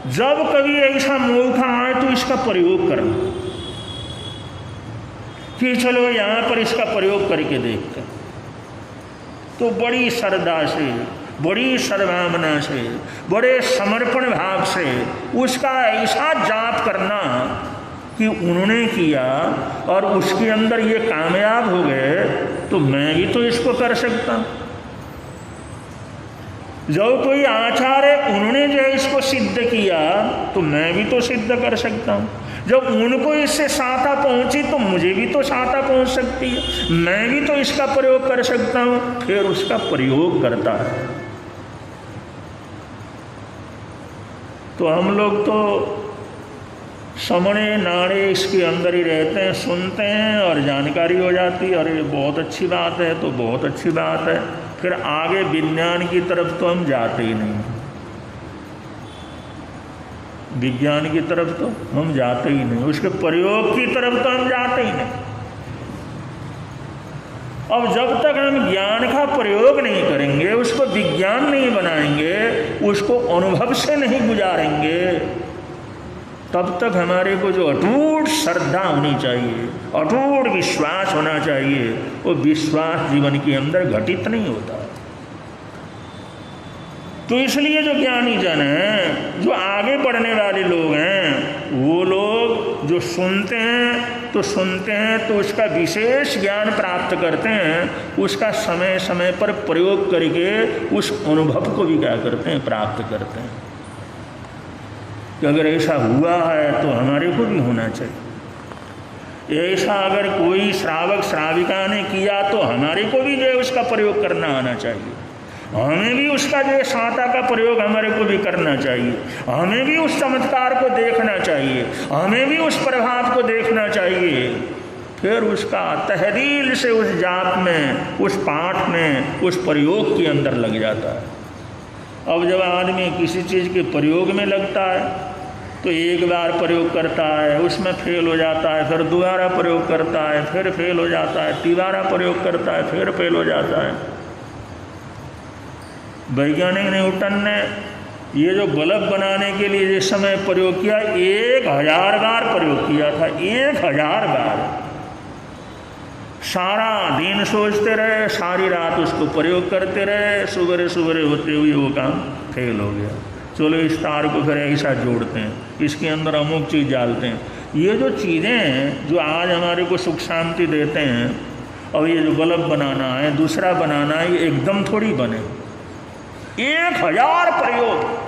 जब कभी ऐसा मौका आए तो इसका प्रयोग करना, कि चलो यहाँ पर इसका प्रयोग करके देखते हैं। तो बड़ी श्रद्धा से, बड़ी सद्भावना से, बड़े समर्पण भाव से उसका ऐसा जाप करना कि उन्होंने किया और उसके अंदर ये कामयाब हो गए, तो मैं भी तो इसको कर सकता। जब कोई आचार्य उन्होंने जो इसको सिद्ध किया तो मैं भी तो सिद्ध कर सकता हूँ। जब उनको इससे सहायता पहुंची तो मुझे भी तो सहायता पहुंच सकती है, मैं भी तो इसका प्रयोग कर सकता हूं। फिर उसका प्रयोग करता है। तो हम लोग तो समणे नाड़े इसके अंदर ही रहते हैं, सुनते हैं और जानकारी हो जाती है, अरे बहुत अच्छी बात है, तो बहुत अच्छी बात है। फिर आगे विज्ञान की तरफ तो हम जाते ही नहीं, विज्ञान की तरफ तो हम जाते ही नहीं, उसके प्रयोग की तरफ तो हम जाते ही नहीं। अब जब तक हम ज्ञान का प्रयोग नहीं करेंगे, उसको विज्ञान नहीं बनाएंगे, उसको अनुभव से नहीं गुजारेंगे, तब तक हमारे को जो अटूट श्रद्धा होनी चाहिए, अटूट विश्वास होना चाहिए, वो विश्वास जीवन के अंदर घटित नहीं होता। तो इसलिए जो ज्ञानी जन हैं, जो आगे बढ़ने वाले लोग हैं, वो लोग जो सुनते हैं तो उसका विशेष ज्ञान प्राप्त करते हैं, उसका समय समय पर प्रयोग करके उस अनुभव को भी क्या करते हैं, प्राप्त करते हैं कि अगर ऐसा हुआ है तो हमारे को भी होना चाहिए। ऐसा अगर कोई श्रावक श्राविका ने किया तो हमारे को भी जो है उसका प्रयोग करना आना चाहिए, हमें भी उसका जो है सहायता का प्रयोग हमारे को भी करना चाहिए, हमें भी उस चमत्कार को देखना चाहिए, हमें भी उस प्रभाव को देखना चाहिए। फिर उसका तहदील से उस जाप में, उस पाठ में, उस प्रयोग के अंदर लग जाता है। अब जब आदमी किसी चीज़ के प्रयोग में लगता है तो एक बार प्रयोग करता है, उसमें फेल हो जाता है, फिर दोबारा प्रयोग करता है, फिर फेल हो जाता है, तीसरा प्रयोग करता है, फिर फेल हो जाता है। वैज्ञानिक न्यूटन ने ये जो बल्ब बनाने के लिए जिस समय प्रयोग किया, 1000 बार प्रयोग किया था, 1000 बार। सारा दिन सोचते रहे, सारी रात उसको प्रयोग करते रहे, सुबह सुबह होते हुए वो काम फेल हो गया। चलो इस तार को फिर ऐसा जोड़ते हैं, इसके अंदर अमुक चीज़ डालते हैं। ये जो चीज़ें हैं जो आज हमारे को सुख शांति देते हैं, और ये जो बल्ब बनाना है, दूसरा बनाना है, ये एकदम थोड़ी बने। 1000 प्रयोग।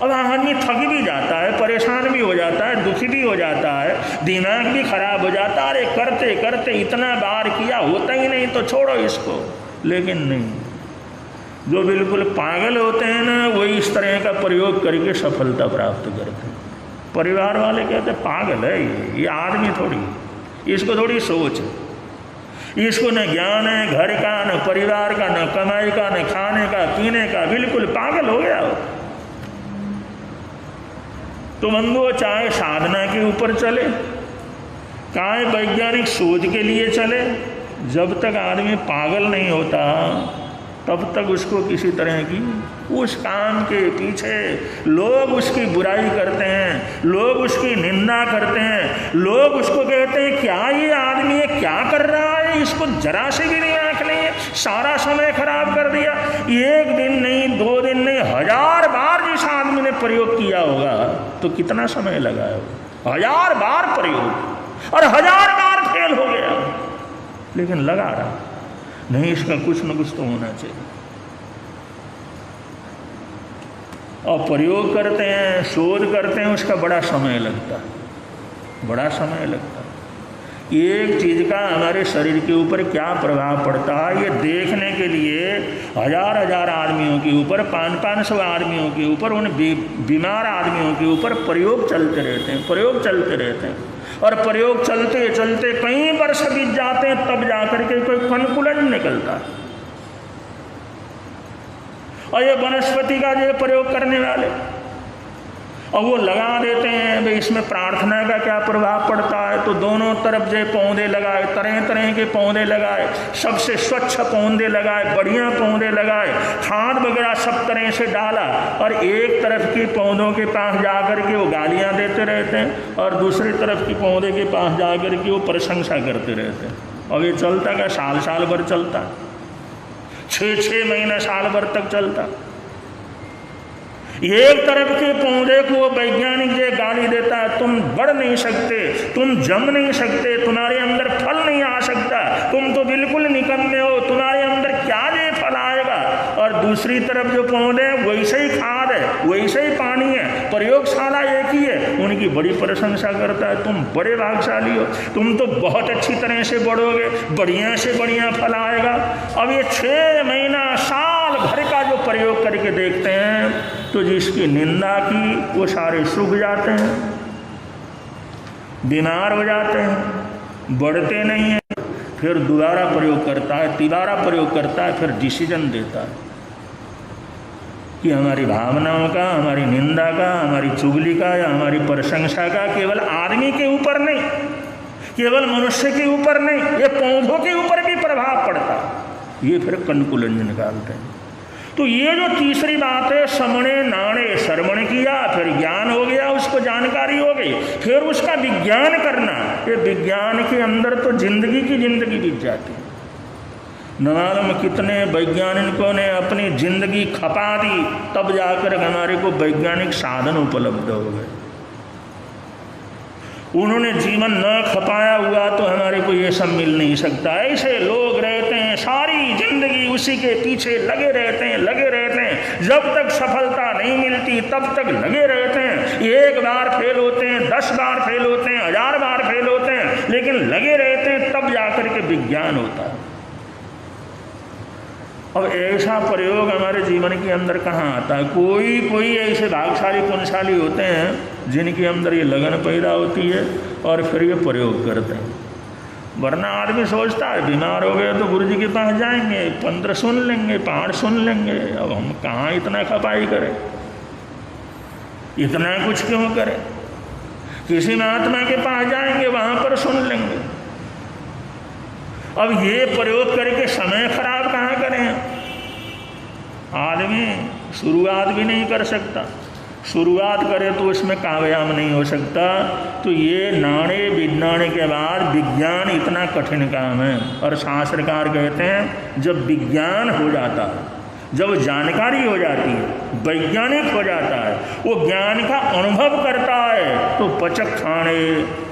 अब आदमी थक भी जाता है, परेशान भी हो जाता है, दुखी भी हो जाता है, दिमाग भी खराब हो जाता है, अरे करते करते इतना बार किया, होता ही नहीं तो छोड़ो इसको। लेकिन नहीं, जो बिल्कुल पागल होते हैं ना, वही इस तरह का प्रयोग करके सफलता प्राप्त करते हैं। परिवार वाले कहते हैं पागल है ये आदमी थोड़ी, इसको थोड़ी सोच है, इसको न ज्ञान है घर का, न परिवार का, न कमाई का, न खाने का पीने का, बिल्कुल पागल हो गया हो। तो बंधुओं, चाहे साधना के ऊपर चले, चाहे वैज्ञानिक शोध के लिए चले, जब तक आदमी पागल नहीं होता तब तक उसको किसी तरह की उस काम के पीछे लोग उसकी बुराई करते हैं, लोग उसकी निंदा करते हैं, लोग उसको कहते हैं क्या ये आदमी है, क्या कर रहा है, इसको जरा से भी नहीं आंख नहीं है, सारा समय खराब कर दिया। एक दिन नहीं, 2 दिन नहीं, 1000 बार जिस आदमी ने प्रयोग किया होगा तो कितना समय लगा होगा, 1000 बार प्रयोग, और 1000 बार फेल हो गया, लेकिन लगा रहा। नहीं, इसका कुछ न कुछ तो होना चाहिए। और प्रयोग करते हैं, शोध करते हैं, उसका बड़ा समय लगता है, बड़ा समय लगता है। एक चीज़ का हमारे शरीर के ऊपर क्या प्रभाव पड़ता है, ये देखने के लिए 1000 आदमियों के ऊपर, 500 आदमियों के ऊपर, उन बीमार आदमियों के ऊपर प्रयोग चलते रहते हैं, प्रयोग चलते रहते हैं। और प्रयोग चलते चलते कई वर्ष बीत जाते हैं, तब जाकर के कोई कंक्लूजन निकलता है। और ये वनस्पति का जो प्रयोग करने वाले, और वो लगा देते हैं भाई इसमें प्रार्थना का क्या प्रभाव पड़ता है, तो दोनों तरफ जो पौधे लगाए, तरह तरह के पौधे लगाए, सबसे स्वच्छ पौधे लगाए, बढ़िया पौधे लगाए, खाद वगैरह सब तरह से डाला, और एक तरफ के पौधों के पास जाकर के वो गालियां देते रहते हैं, और दूसरी तरफ के पौधे के पास जाकर के वो प्रशंसा करते रहते हैं। और ये चलता का साल भर चलता, 6 महीना, साल भर तक चलता। एक तरफ के पौधे को वैज्ञानिक जो गाली देता है, तुम बढ़ नहीं सकते, तुम जम नहीं सकते, तुम्हारे अंदर फल नहीं आ सकता, तुम तो बिल्कुल निकम्मे हो, तुम्हारे अंदर क्या ये फल आएगा। और दूसरी तरफ जो पौधे हैं वैसे ही खाद है, वैसे ही पानी है, प्रयोगशाला एक ही है। उनकी बड़ी प्रशंसा करता है, तुम बड़े भाग्यशाली हो, तुम तो बहुत अच्छी तरह से बढ़ोगे, बढ़िया से बढ़िया फल आएगा। अब ये 6 महीना साल भर का जो प्रयोग करके देखते हैं तो जिसकी निंदा की वो सारे सूख जाते हैं, बीमार हो जाते हैं, बढ़ते नहीं हैं। फिर दोबारा प्रयोग करता है, तिबारा प्रयोग करता है, फिर डिसीजन देता है कि हमारी भावनाओं का, हमारी निंदा का, हमारी चुगली का या हमारी प्रशंसा का केवल आदमी के ऊपर नहीं, केवल मनुष्य के ऊपर नहीं, ये पौधों के ऊपर भी प्रभाव पड़ता। ये फिर कंकुलंज निकालते हैं। तो ये जो तीसरी बात है, समणे नाणे, श्रवण किया, फिर ज्ञान हो गया, उसको जानकारी हो गई, फिर उसका विज्ञान करना। ये विज्ञान के अंदर तो जिंदगी की जिंदगी बीत जाती है। न मालूम कितने वैज्ञानिकों ने अपनी जिंदगी खपा दी, तब जाकर हमारे को वैज्ञानिक साधन उपलब्ध हो गए। उन्होंने जीवन न खपाया हुआ तो हमारे को ये सब मिल नहीं सकता। ऐसे लोग रहते हैं सारी जिंदगी उसी के पीछे लगे रहते हैं, जब तक सफलता नहीं मिलती तब तक लगे रहते हैं। 1 बार फेल होते हैं, 10 बार फेल होते हैं, 1000 बार फेल होते हैं, लेकिन लगे रहते हैं, तब जाकर के विज्ञान होता है। अब ऐसा प्रयोग हमारे जीवन के अंदर कहाँ आता है? कोई ऐसे भाग्यशाली पुण्यशाली होते हैं जिनके अंदर ये लगन पैदा होती है और फिर ये प्रयोग करते हैं। वरना आदमी सोचता है बीमार हो गए तो गुरु जी के पास जाएंगे, 15 सुन लेंगे, 5 सुन लेंगे। अब हम कहाँ इतना खपाई करें, इतना कुछ क्यों करें? किसी महात्मा के पास जाएंगे, वहाँ पर सुन लेंगे। अब ये प्रयोग करके समय खराब कहाँ करें? आदमी शुरुआत भी नहीं कर सकता, शुरुआत करे तो उसमें कामयाब नहीं हो सकता। तो ये नाणे बिनाने के बाद विज्ञान इतना कठिन काम है। और शास्त्रकार कहते हैं जब विज्ञान हो जाता है, जब जानकारी हो जाती है, वैज्ञानिक हो जाता है, वो ज्ञान का अनुभव करता है, तो पचक खाने,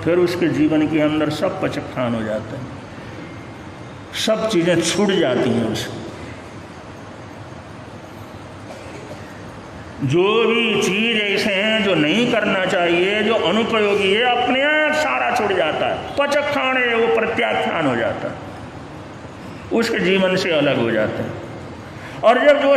फिर उसके जीवन के अंदर सब पचक खान हो जाते हैं, सब चीज़ें छूट जाती हैं उसको। जो भी चीज़ ऐसे हैं जो नहीं करना चाहिए, जो अनुपयोगी है, अपने आप सारा छूट जाता है। पचक खाने, वो प्रत्याख्यान हो जाता है, उसके जीवन से अलग हो जाते हैं। और जब जो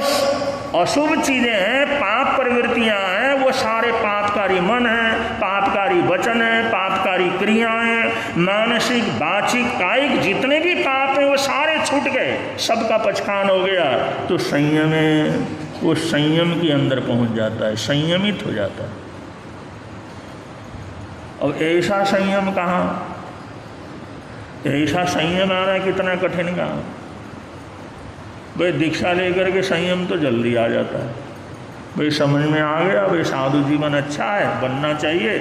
अशुभ चीज़ें हैं, पाप प्रवृत्तियां हैं, वो सारे पापकारी मन है, पापकारी वचन है, पापकारी क्रियाएं, मानसिक, वाचिक, कायिक जितने भी पाप हैं वो सारे छूट गए, सबका पचखान हो गया। तो संयम है, वो संयम के अंदर पहुंच जाता है, संयमित हो जाता है। अब ऐसा संयम कहाँ? ऐसा संयम आना कितना कठिन काम। भाई दीक्षा लेकर के संयम तो जल्दी आ जाता है, भाई समझ में आ गया, भाई साधु जीवन अच्छा है, बनना चाहिए,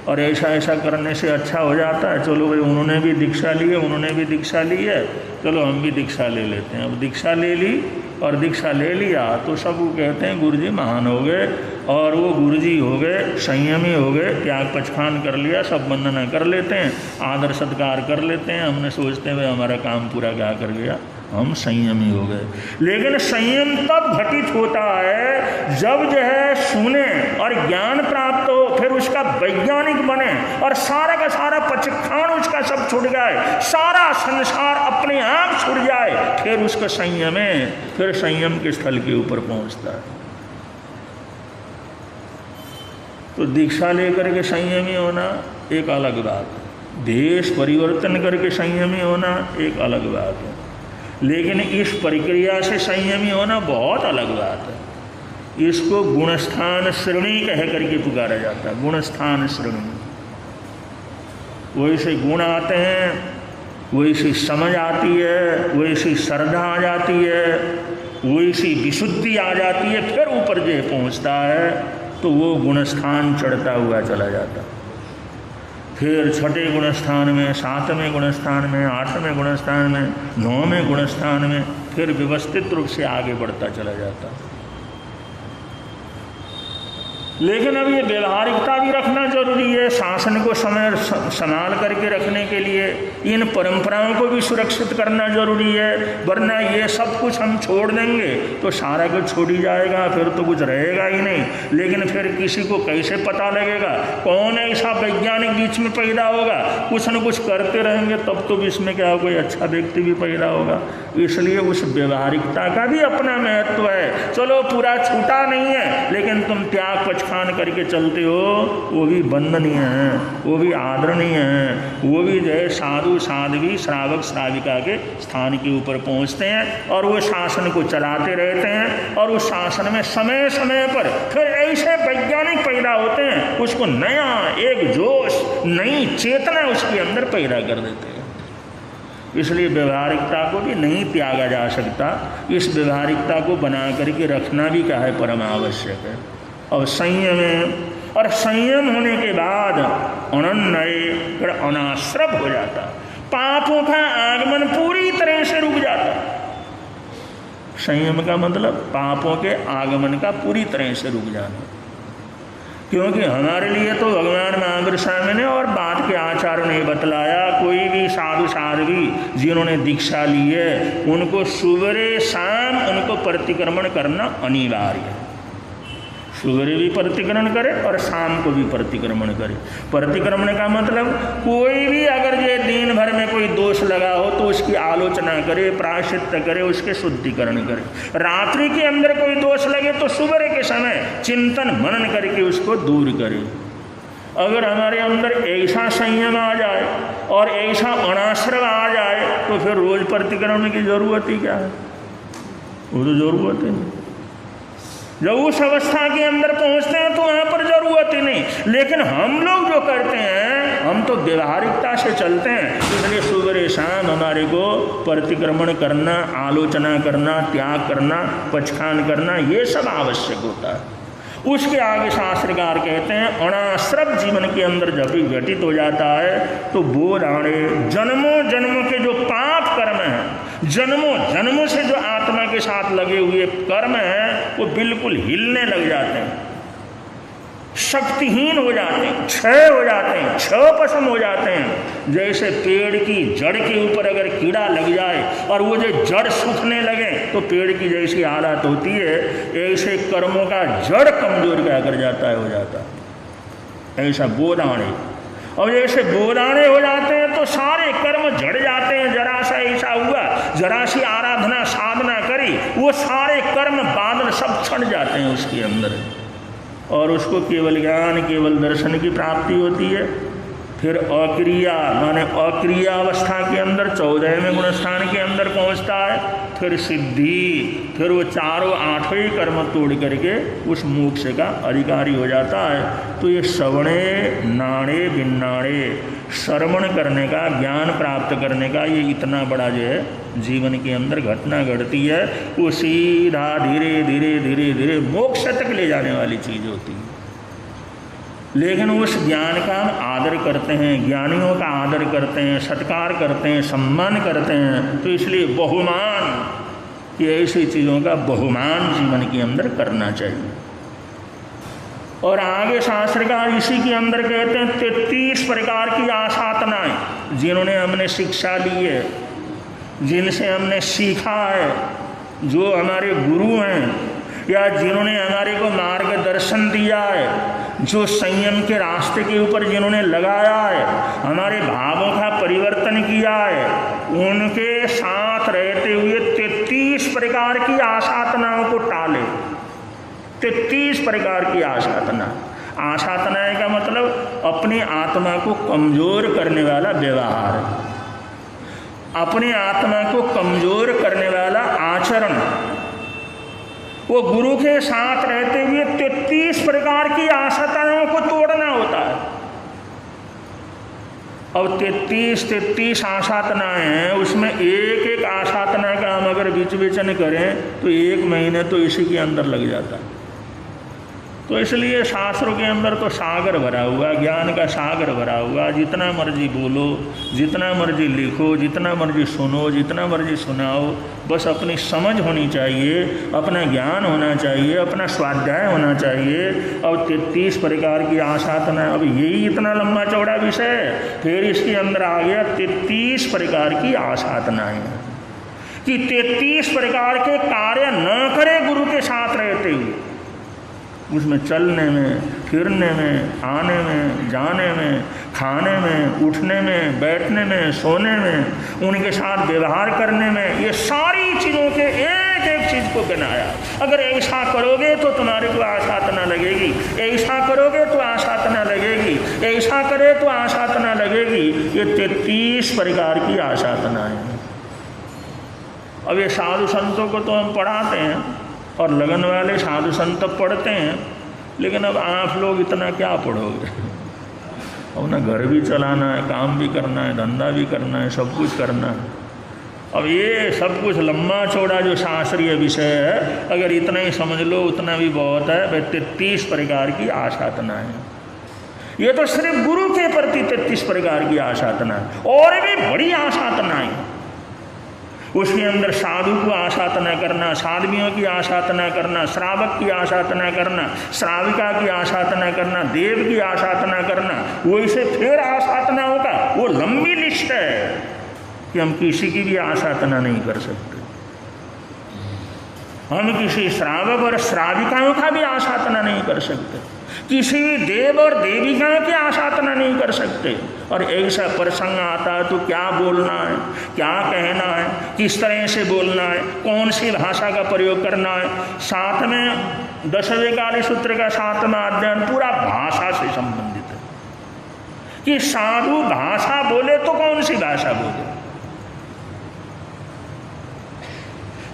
और ऐसा ऐसा करने से अच्छा हो जाता है। चलो भाई उन्होंने भी दीक्षा ली है, उन्होंने भी दीक्षा ली है, चलो हम भी दीक्षा ले लेते हैं। अब दीक्षा ले ली और दीक्षा ले लिया तो सब वो कहते हैं गुरुजी महान हो गए, और वो गुरुजी हो गए, संयमी हो गए, त्याग पचखान कर लिया, सब वंदना कर लेते हैं, आदर सत्कार कर लेते हैं। हमने सोचते हैं हमारा काम पूरा क्या कर गया, हम संयमी हो गए। लेकिन संयम तब घटित होता है जब जो है सुने और ज्ञान प्राप्त हो, फिर उसका वैज्ञानिक बने और सारा का सारा पचखान उसका सब छूट जाए, सारा संसार अपने आप छूट जाए, फिर उसको संयमे, फिर संयम के स्थल के ऊपर पहुंचता है। तो दीक्षा लेकर के संयमी होना एक अलग बात है, देश परिवर्तन करके संयमी होना एक अलग बात है, लेकिन इस प्रक्रिया से संयमी होना बहुत अलग बात है। इसको गुणस्थान श्रेणी कह करके पुकारा जाता है, गुणस्थान श्रेणी। वैसे गुण आते हैं, वैसी समझ आती है, वैसी श्रद्धा आ जाती है, वैसी विशुद्धि आ जाती है, फिर ऊपर जो पहुँचता है तो वो गुणस्थान चढ़ता हुआ चला जाता है। फिर 6ठे गुणस्थान में, 7वें गुणस्थान में, 8वें गुणस्थान में, 9वें गुणस्थान में, फिर व्यवस्थित रूप से आगे बढ़ता चला जाता। लेकिन अब ये व्यवहारिकता भी रखना जरूरी है, शासन को समय संभाल करके रखने के लिए इन परंपराओं को भी सुरक्षित करना जरूरी है, वरना ये सब कुछ हम छोड़ देंगे तो सारा कुछ छोड़ ही जाएगा, फिर तो कुछ रहेगा ही नहीं। लेकिन फिर किसी को कैसे पता लगेगा, कौन ऐसा वैज्ञानिक बीच में पैदा होगा, कुछ न कुछ करते रहेंगे तब तो बीच में क्या कोई अच्छा व्यक्ति भी पैदा होगा। इसलिए उस व्यवहारिकता का भी अपना महत्व है। चलो पूरा छूटा नहीं है, लेकिन तुम त्याग पचखान करके चलते हो, वो भी वंदनीय है, वो भी आदरणीय है, वो भी जो है साधु साध्वी श्रावक श्राविका के स्थान के ऊपर पहुंचते हैं और वो शासन को चलाते रहते हैं। और उस शासन में समय समय पर फिर ऐसे वैज्ञानिक पैदा होते हैं, उसको नया एक जोश, नई चेतना उसके अंदर पैदा कर देते हैं। इसलिए व्यवहारिकता को भी नहीं त्यागा जा सकता, इस व्यवहारिकता को बना करके रखना भी क्या है, परम आवश्यक है। और संयम है, और संयम होने के बाद अनन्य फिर अनाश्रव हो जाता, पापों का आगमन पूरी तरह से रुक जाता। संयम का मतलब पापों के आगमन का पूरी तरह से रुक जाना। क्योंकि हमारे लिए तो भगवान महावीर स्वामी ने और बाद के आचार्यों ने बतलाया, कोई भी साधु साध्वी जिन्होंने दीक्षा ली है उनको सुबह शाम उनको प्रतिक्रमण करना अनिवार्य है। सुबह भी प्रतिक्रमण करे और शाम को भी प्रतिक्रमण करे। प्रतिक्रमण का मतलब कोई भी अगर ये दिन भर में कोई दोष लगा हो तो उसकी आलोचना करे, प्रायश्चित करे, उसके शुद्धिकरण करे। रात्रि के अंदर कोई दोष लगे तो सुबह के समय चिंतन मनन करके उसको दूर करे। अगर हमारे अंदर ऐसा संयम आ जाए और ऐसा अनाश्रव आ जाए तो फिर रोज प्रतिक्रमण की जरूरत ही क्या है, वो तो जरूरत ही नहीं। जब उस अवस्था के अंदर पहुंचते हैं तो वहाँ पर जरूरत ही नहीं। लेकिन हम लोग जो करते हैं, हम तो व्यवहारिकता से चलते हैं। इसलिए सुबह शाम हमारे को प्रतिक्रमण करना, आलोचना करना, त्याग करना, पचखान करना, ये सब आवश्यक होता है। उसके आगे शास्त्रकार कहते हैं अनाश्रव जीवन के अंदर जब भी घटित हो जाता है तो बोध आने जन्मों जन्मों के जो पाप कर्म हैं, जन्मों जन्मों से जो आत्मा के साथ लगे हुए कर्म हैं, वो बिल्कुल हिलने लग जाते हैं, शक्तिहीन हो जाते हैं, क्षय हो जाते हैं, क्षयपशम हो जाते हैं। जैसे पेड़ की जड़ के ऊपर अगर कीड़ा लग जाए और वो जो जड़ सूखने लगे तो पेड़ की जैसी हालत होती है, ऐसे कर्मों का जड़ कमजोर क्या कर जाता है, हो जाता है। ऐसा बोधाणे, और जैसे बोधाणे हो जाते हैं तो सारे कर्म झड़ जाते हैं। जरा सा ऐसा हुआ, जरा सी आराधना साधना करी, वो सारे कर्म बादल सब छट जाते हैं उसके अंदर, और उसको केवल ज्ञान, केवल दर्शन की प्राप्ति होती है। फिर अक्रिया माने अक्रिया अवस्था के अंदर 14वें गुणस्थान के अंदर पहुंचता है। फिर सिद्धि, फिर वो चारों आठवें कर्म तोड़ करके उस मोक्ष का अधिकारी हो जाता है। तो ये श्रवणे नाणे बिन्नाणे, श्रवण करने का, ज्ञान प्राप्त करने का ये इतना बड़ा जो है जीवन के अंदर घटना घटती है, वो सीधा धीरे धीरे धीरे धीरे मोक्ष तक ले जाने वाली चीज़ होती है। लेकिन उस ज्ञान का हम आदर करते हैं, ज्ञानियों का आदर करते हैं, सत्कार करते हैं, सम्मान करते हैं, तो इसलिए बहुमान, ये ऐसी चीज़ों का बहुमान जीवन के अंदर करना चाहिए। और आगे शास्त्रकार इसी के अंदर कहते हैं 33 प्रकार की आसाधनाएं जिन्होंने हमने शिक्षा ली है, जिनसे हमने सीखा है, जो हमारे गुरु हैं या जिन्होंने हमारे को मार्गदर्शन दिया है, जो संयम के रास्ते के ऊपर जिन्होंने लगाया है, हमारे भावों का परिवर्तन किया है, उनके साथ रहते हुए 33 प्रकार की आसाधनाओं को टाले। 33 प्रकार की आसाधना, आसाधनाएं का मतलब अपनी आत्मा को कमजोर करने वाला व्यवहार, अपनी आत्मा को कमजोर करने वाला आचरण, वो गुरु के साथ रहते हुए 33 प्रकार की आसाधनाओं को तोड़ना होता है। अब 33 आसाधनाएं हैं, उसमें एक एक आसाधना का हम अगर विचन करें तो 1 महीने तो इसी के अंदर लग जाता है। तो इसलिए शास्त्रों के अंदर तो सागर भरा हुआ, ज्ञान का सागर भरा हुआ। जितना मर्जी बोलो, जितना मर्जी लिखो, जितना मर्जी सुनो, जितना मर्जी सुनाओ, बस अपनी समझ होनी चाहिए, अपना ज्ञान होना चाहिए, अपना स्वाध्याय होना चाहिए। अब 33 प्रकार की आसाधना, अब यही इतना लंबा चौड़ा विषय है। फिर इसके अंदर आ गया 33 प्रकार की आसाधनाएं, कि 33 प्रकार के कार्य न करे गुरु के साथ रहते हुए, उसमें चलने में, फिरने में, आने में, जाने में, खाने में, उठने में, बैठने में, सोने में, उनके साथ व्यवहार करने में, ये सारी चीज़ों के एक एक चीज़ को गिनाया। अगर ऐसा करोगे तो तुम्हारे को आसाधना लगेगी, ऐसा करोगे तो आसाधना लगेगी, ऐसा करे तो आसाधना लगेगी। ये 33 प्रकार की आसाधना है। अब ये साधु संतों को तो हम पढ़ाते हैं और लगन वाले साधु संत पढ़ते हैं, लेकिन अब आप लोग इतना क्या पढ़ोगे? अब ना घर भी चलाना है, काम भी करना है, धंधा भी करना है, सब कुछ करना है। अब ये सब कुछ लंबा चौड़ा जो शास्त्रीय विषय है, अगर इतना ही समझ लो उतना भी बहुत है। भाई 33 प्रकार की आसाधना है। ये तो सिर्फ गुरु के प्रति 33 प्रकार की आसाधना है, और भी बड़ी आसाधनाएं। उसके अंदर साधु को आसाधना करना, साध्वियों की आसाधना करना, श्रावक की आसाधना करना, श्राविका की आसाधना करना, देव की आसाधना करना, वैसे फिर आसाधनाओं का वो लंबी लिस्ट है कि हम किसी की भी आसाधना नहीं कर सकते। हम किसी श्रावक और श्राविकाओं का भी आसाधना नहीं कर सकते, किसी भी देव और देविका की आसाधना नहीं कर सकते। और ऐसा प्रसंग आता है तो क्या बोलना है, क्या कहना है, किस तरह से बोलना है, कौन सी भाषा का प्रयोग करना है। साथ में 10वें काली सूत्र का 7वां अध्ययन पूरा भाषा से संबंधित है कि साधु भाषा बोले तो कौन सी भाषा बोले,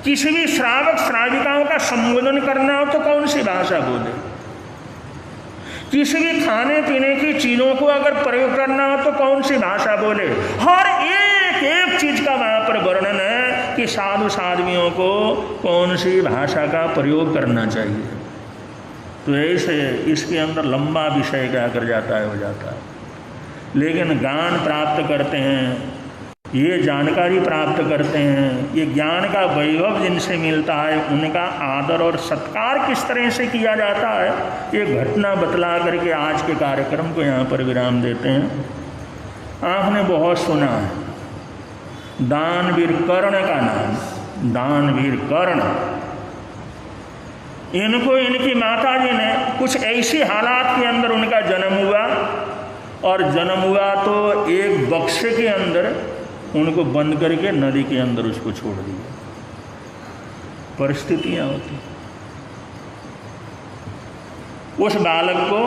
किसी भी श्रावक श्राविकाओं का संबोधन करना हो तो कौन सी भाषा बोले, किसी भी खाने पीने की चीज़ों को अगर प्रयोग करना हो तो कौन सी भाषा बोले। हर एक एक चीज़ का वहाँ पर वर्णन है कि साधु साध्वियों को कौन सी भाषा का प्रयोग करना चाहिए। तो ऐसे इसके अंदर लंबा विषय क्या कर जाता है, हो जाता है। लेकिन ज्ञान प्राप्त करते हैं, ये जानकारी प्राप्त करते हैं, ये ज्ञान का वैभव जिनसे मिलता है उनका आदर और सत्कार किस तरह से किया जाता है, ये घटना बतला करके आज के कार्यक्रम को यहाँ पर विराम देते हैं। आपने बहुत सुना है दानवीर कर्ण का नाम, दानवीर कर्ण। इनको इनकी माता जी ने कुछ ऐसी हालात के अंदर उनका जन्म हुआ, और जन्म हुआ तो एक बक्से के अंदर उनको बंद करके नदी के अंदर उसको छोड़ दिया। परिस्थितियां होती। उस बालक को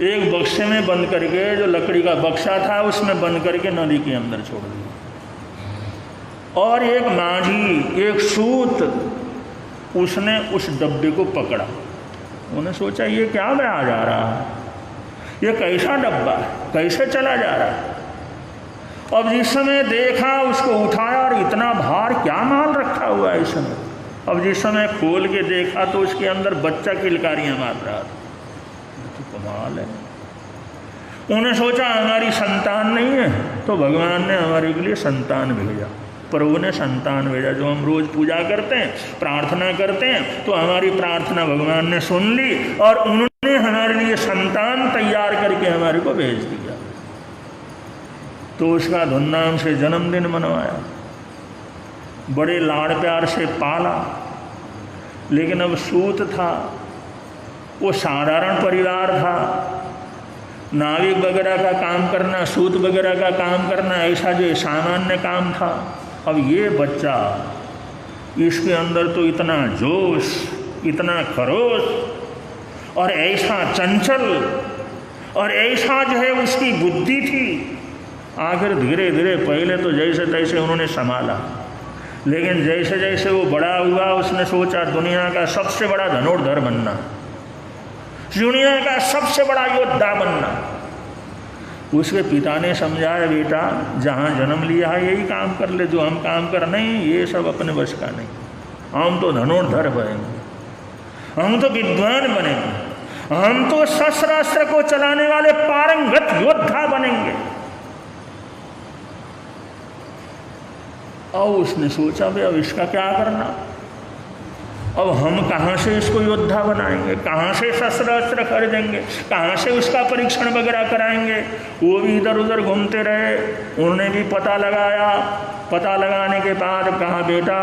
एक बक्से में बंद करके, जो लकड़ी का बक्सा था उसमें बंद करके नदी के अंदर छोड़ दिया। और एक माझी, एक सूत, उसने उस डब्बे को पकड़ा। उन्होंने सोचा ये क्या आ जा रहा है, ये कैसा डब्बा है, कैसे चला जा रहा है। अब जिस समय देखा उसको उठाया और इतना भार, क्या माल रखा हुआ है इसमें। अब जिस समय खोल के देखा तो उसके अंदर बच्चा किलकारियाँ मार रहा था। तो कमाल है। उन्होंने सोचा हमारी संतान नहीं है, तो भगवान ने हमारे के लिए संतान भेजा, प्रभु ने संतान भेजा। जो हम रोज़ पूजा करते हैं, प्रार्थना करते हैं, तो हमारी प्रार्थना भगवान ने सुन ली और उन्होंने हमारे लिए संतान तैयार करके हमारे को भेज दिया। तो उसका धूमधाम से जन्मदिन मनवाया, बड़े लाड़ प्यार से पाला। लेकिन अब सूत था, वो साधारण परिवार था, नाविक वगैरह का काम करना, सूत वगैरह का काम करना, ऐसा जो सामान्य काम था। अब ये बच्चा, इसके अंदर तो इतना जोश, इतना खरोश और ऐसा चंचल और ऐसा जो है उसकी बुद्धि थी। आखिर धीरे धीरे, पहले तो जैसे तैसे उन्होंने संभाला, लेकिन जैसे जैसे वो बड़ा हुआ उसने सोचा दुनिया का सबसे बड़ा धनुर्धर बनना, दुनिया का सबसे बड़ा योद्धा बनना। उसके पिता ने समझाया, बेटा जहाँ जन्म लिया है यही काम कर ले, जो हम काम कर, नहीं ये सब अपने बस का नहीं, हम तो धनुर्धर बनेंगे। हम तो विद्वान बनेंगे, हम तो शस्त्र अस्त्र को चलाने वाले पारंगत योद्धा बनेंगे। और उसने सोचा भाई अब इसका क्या करना, अब हम कहाँ से इसको योद्धा बनाएंगे, कहाँ से शस्त्र अस्त्र खरीदेंगे, कहाँ से उसका परीक्षण वगैरह कराएंगे। वो भी इधर उधर घूमते रहे, उन्होंने भी पता लगाया। पता लगाने के बाद कहा बेटा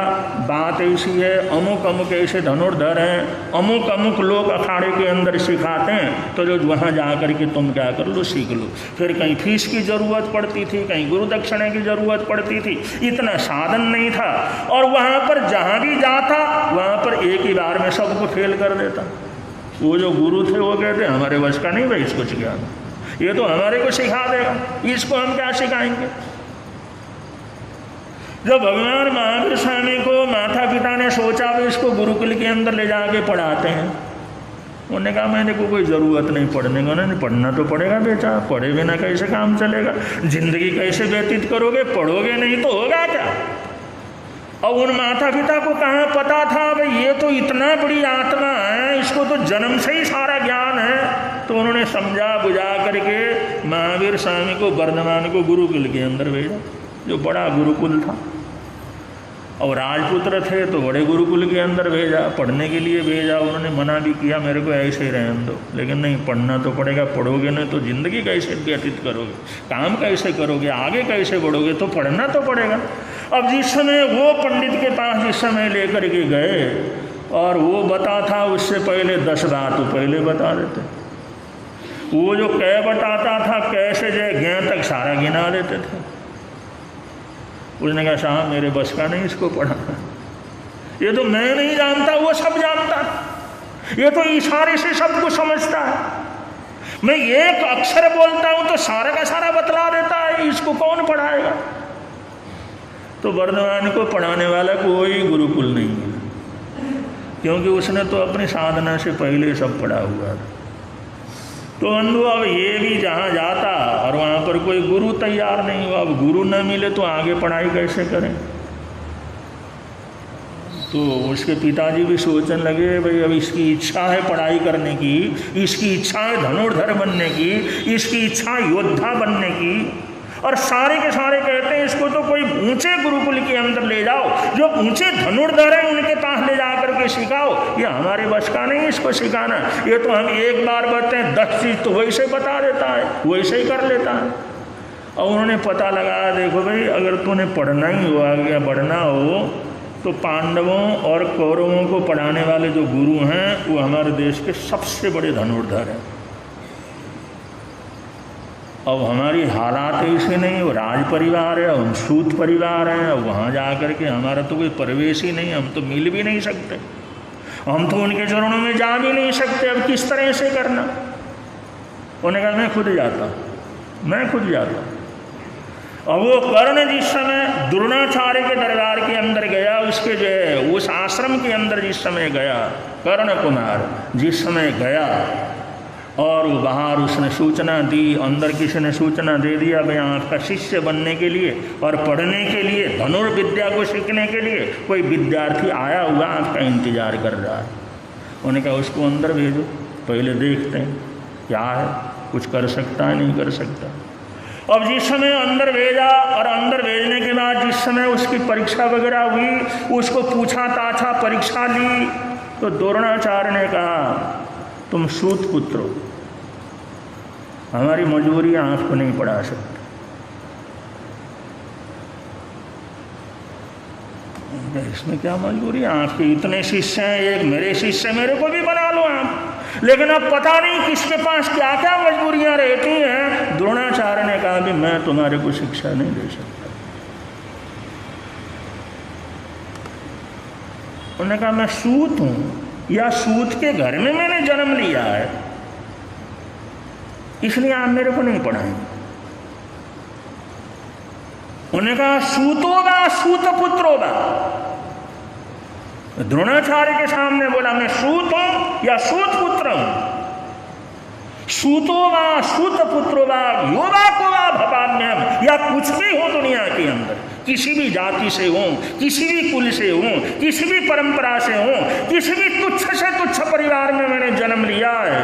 बात ऐसी है, अमुक अमुक ऐसे धनुर्धर हैं, अमुक अमुक लोग अखाड़े के अंदर सिखाते हैं, तो जो वहाँ जा कर के तुम क्या कर लो, सीख लो। फिर कहीं फीस की ज़रूरत पड़ती थी, कहीं गुरु दक्षिणा की ज़रूरत पड़ती थी, इतना साधन नहीं था। और वहाँ पर जहाँ भी जाता वहाँ पर एक ही बार में सबको फेल कर देता। वो जो गुरु थे वो कहते हमारे वश का नहीं भाई इसको सिखाना, ये तो हमारे को सिखा देगा, इसको हम क्या सिखाएंगे। जब भगवान महावीर स्वामी को माता पिता ने सोचा भी इसको गुरुकुल के अंदर ले जाके पढ़ाते हैं, उन्होंने कहा मैंने को कोई ज़रूरत नहीं पढ़ने का। उन्होंने पढ़ना तो पड़ेगा बेटा, पढ़े बिना कैसे काम चलेगा, जिंदगी कैसे व्यतीत करोगे, पढ़ोगे नहीं तो होगा क्या। और उन माता पिता को कहाँ पता था भाई ये तो इतना बड़ी आत्मा है, इसको तो जन्म से ही सारा ज्ञान है। तो उन्होंने समझा बुझा करके महावीर स्वामी को वर्धमान को गुरुकुल के अंदर भेजा, जो बड़ा गुरुकुल था। और राजपुत्र थे तो बड़े गुरुकुल के अंदर भेजा, पढ़ने के लिए भेजा। उन्होंने मना भी किया मेरे को ऐसे ही रहने दो, लेकिन नहीं पढ़ना तो पड़ेगा, पढ़ोगे नहीं तो ज़िंदगी कैसे व्यतीत करोगे, काम कैसे करोगे, आगे कैसे बढ़ोगे, तो पढ़ना तो पड़ेगा। अब जिस समय वो पंडित के पास जिस समय लेकर के गए और वो बता था उससे पहले 10 बात तो पहले बता देते, वो जो कै बताता था कैसे जय ज्ञ तक सारा गिना देते थे। उसने कहा साहब मेरे बस का नहीं इसको पढ़ाना, ये तो मैं नहीं जानता वो सब जानता, ये तो इशारे से सब कुछ समझता है। मैं एक अक्षर बोलता हूं तो सारा का सारा बतला देता है, इसको कौन पढ़ाएगा। तो वर्धमान को पढ़ाने वाला कोई गुरुकुल नहीं है, क्योंकि उसने तो अपनी साधना से पहले सब पढ़ा हुआ था। तो बंधु अब ये भी जहाँ जाता और वहाँ पर कोई गुरु तैयार नहीं हुआ, अब गुरु न मिले तो आगे पढ़ाई कैसे करें। तो उसके पिताजी भी सोचने लगे भाई अब इसकी इच्छा है पढ़ाई करने की, इसकी इच्छा है धनुर्धर बनने की, इसकी इच्छा योद्धा बनने की, और सारे के सारे कहते हैं इसको तो कोई ऊंचे गुरुकुल के अंदर ले जाओ, जो ऊंचे धनुर्धर हैं उनके पास ले जा करके सिखाओ। ये हमारे बस का नहीं इसको सिखाना, ये तो हम एक बार बताते हैं 10 चीज़ तो वैसे बता देता है, वैसे ही कर लेता है। और उन्होंने पता लगाया देखो भाई अगर तूने पढ़ना ही हो आगे बढ़ना हो तो पांडवों और कौरवों को पढ़ाने वाले जो गुरु हैं वो हमारे देश के सबसे बड़े धनुर्धर हैं। अब हमारी हालात ऐसे नहीं, वो राज परिवार है, हम सूत परिवार हैं, अब वहाँ जा कर के हमारा तो कोई प्रवेश ही नहीं, हम तो मिल भी नहीं सकते, हम तो उनके चरणों में जा भी नहीं सकते, अब किस तरह से करना। उन्होंने कहा मैं खुद जाता, मैं खुद जाता। अब वो कर्ण जिस समय द्रोणाचार्य के दरबार के अंदर गया, उसके जो है उस आश्रम के अंदर जिस समय गया, कर्ण कुमार जिस समय गया और बाहर उसने सूचना दी, अंदर किसी ने सूचना दे दिया भाई आपका शिष्य बनने के लिए और पढ़ने के लिए, धनुर्विद्या को सीखने के लिए कोई विद्यार्थी आया हुआ आपका इंतजार कर रहा है। उन्होंने कहा उसको अंदर भेजो, पहले देखते हैं क्या है, कुछ कर सकता है नहीं कर सकता। अब जिस समय अंदर भेजा और अंदर भेजने के बाद जिस समय उसकी परीक्षा वगैरह हुई, उसको पूछा ताछा, परीक्षा ली, तो द्रोणाचार्य ने कहा तुम सूत पुत्र हो, हमारी मजबूरियां आपको नहीं पढ़ा सकते। इसमें क्या मजबूरी, आपके इतने शिष्य हैं, एक मेरे शिष्य, मेरे को भी बना लो आप। लेकिन अब पता नहीं किसके पास क्या क्या मजबूरियां रहती हैं। द्रोणाचार्य ने कहा कि मैं तुम्हारे को शिक्षा नहीं दे सकता। उन्होंने कहा मैं सूत हूं या सूत के घर में मैंने जन्म लिया है, इसलिए आप मेरे को नहीं पढ़ाएंगे। उन्होंने कहा सूतोगा सूत पुत्रोगा। द्रोणाचार्य के सामने बोला मैं सूत हूं या सूत पुत्र हूं। सूतोगा सूत पुत्रोगा योगा कोगा भपाम्यम, या कुछ भी हो दुनिया के अंदर, किसी भी जाति से हों, किसी भी कुल से हों, किसी भी परंपरा से हों, किसी भी तुच्छ से तुच्छ परिवार में मैंने जन्म लिया है।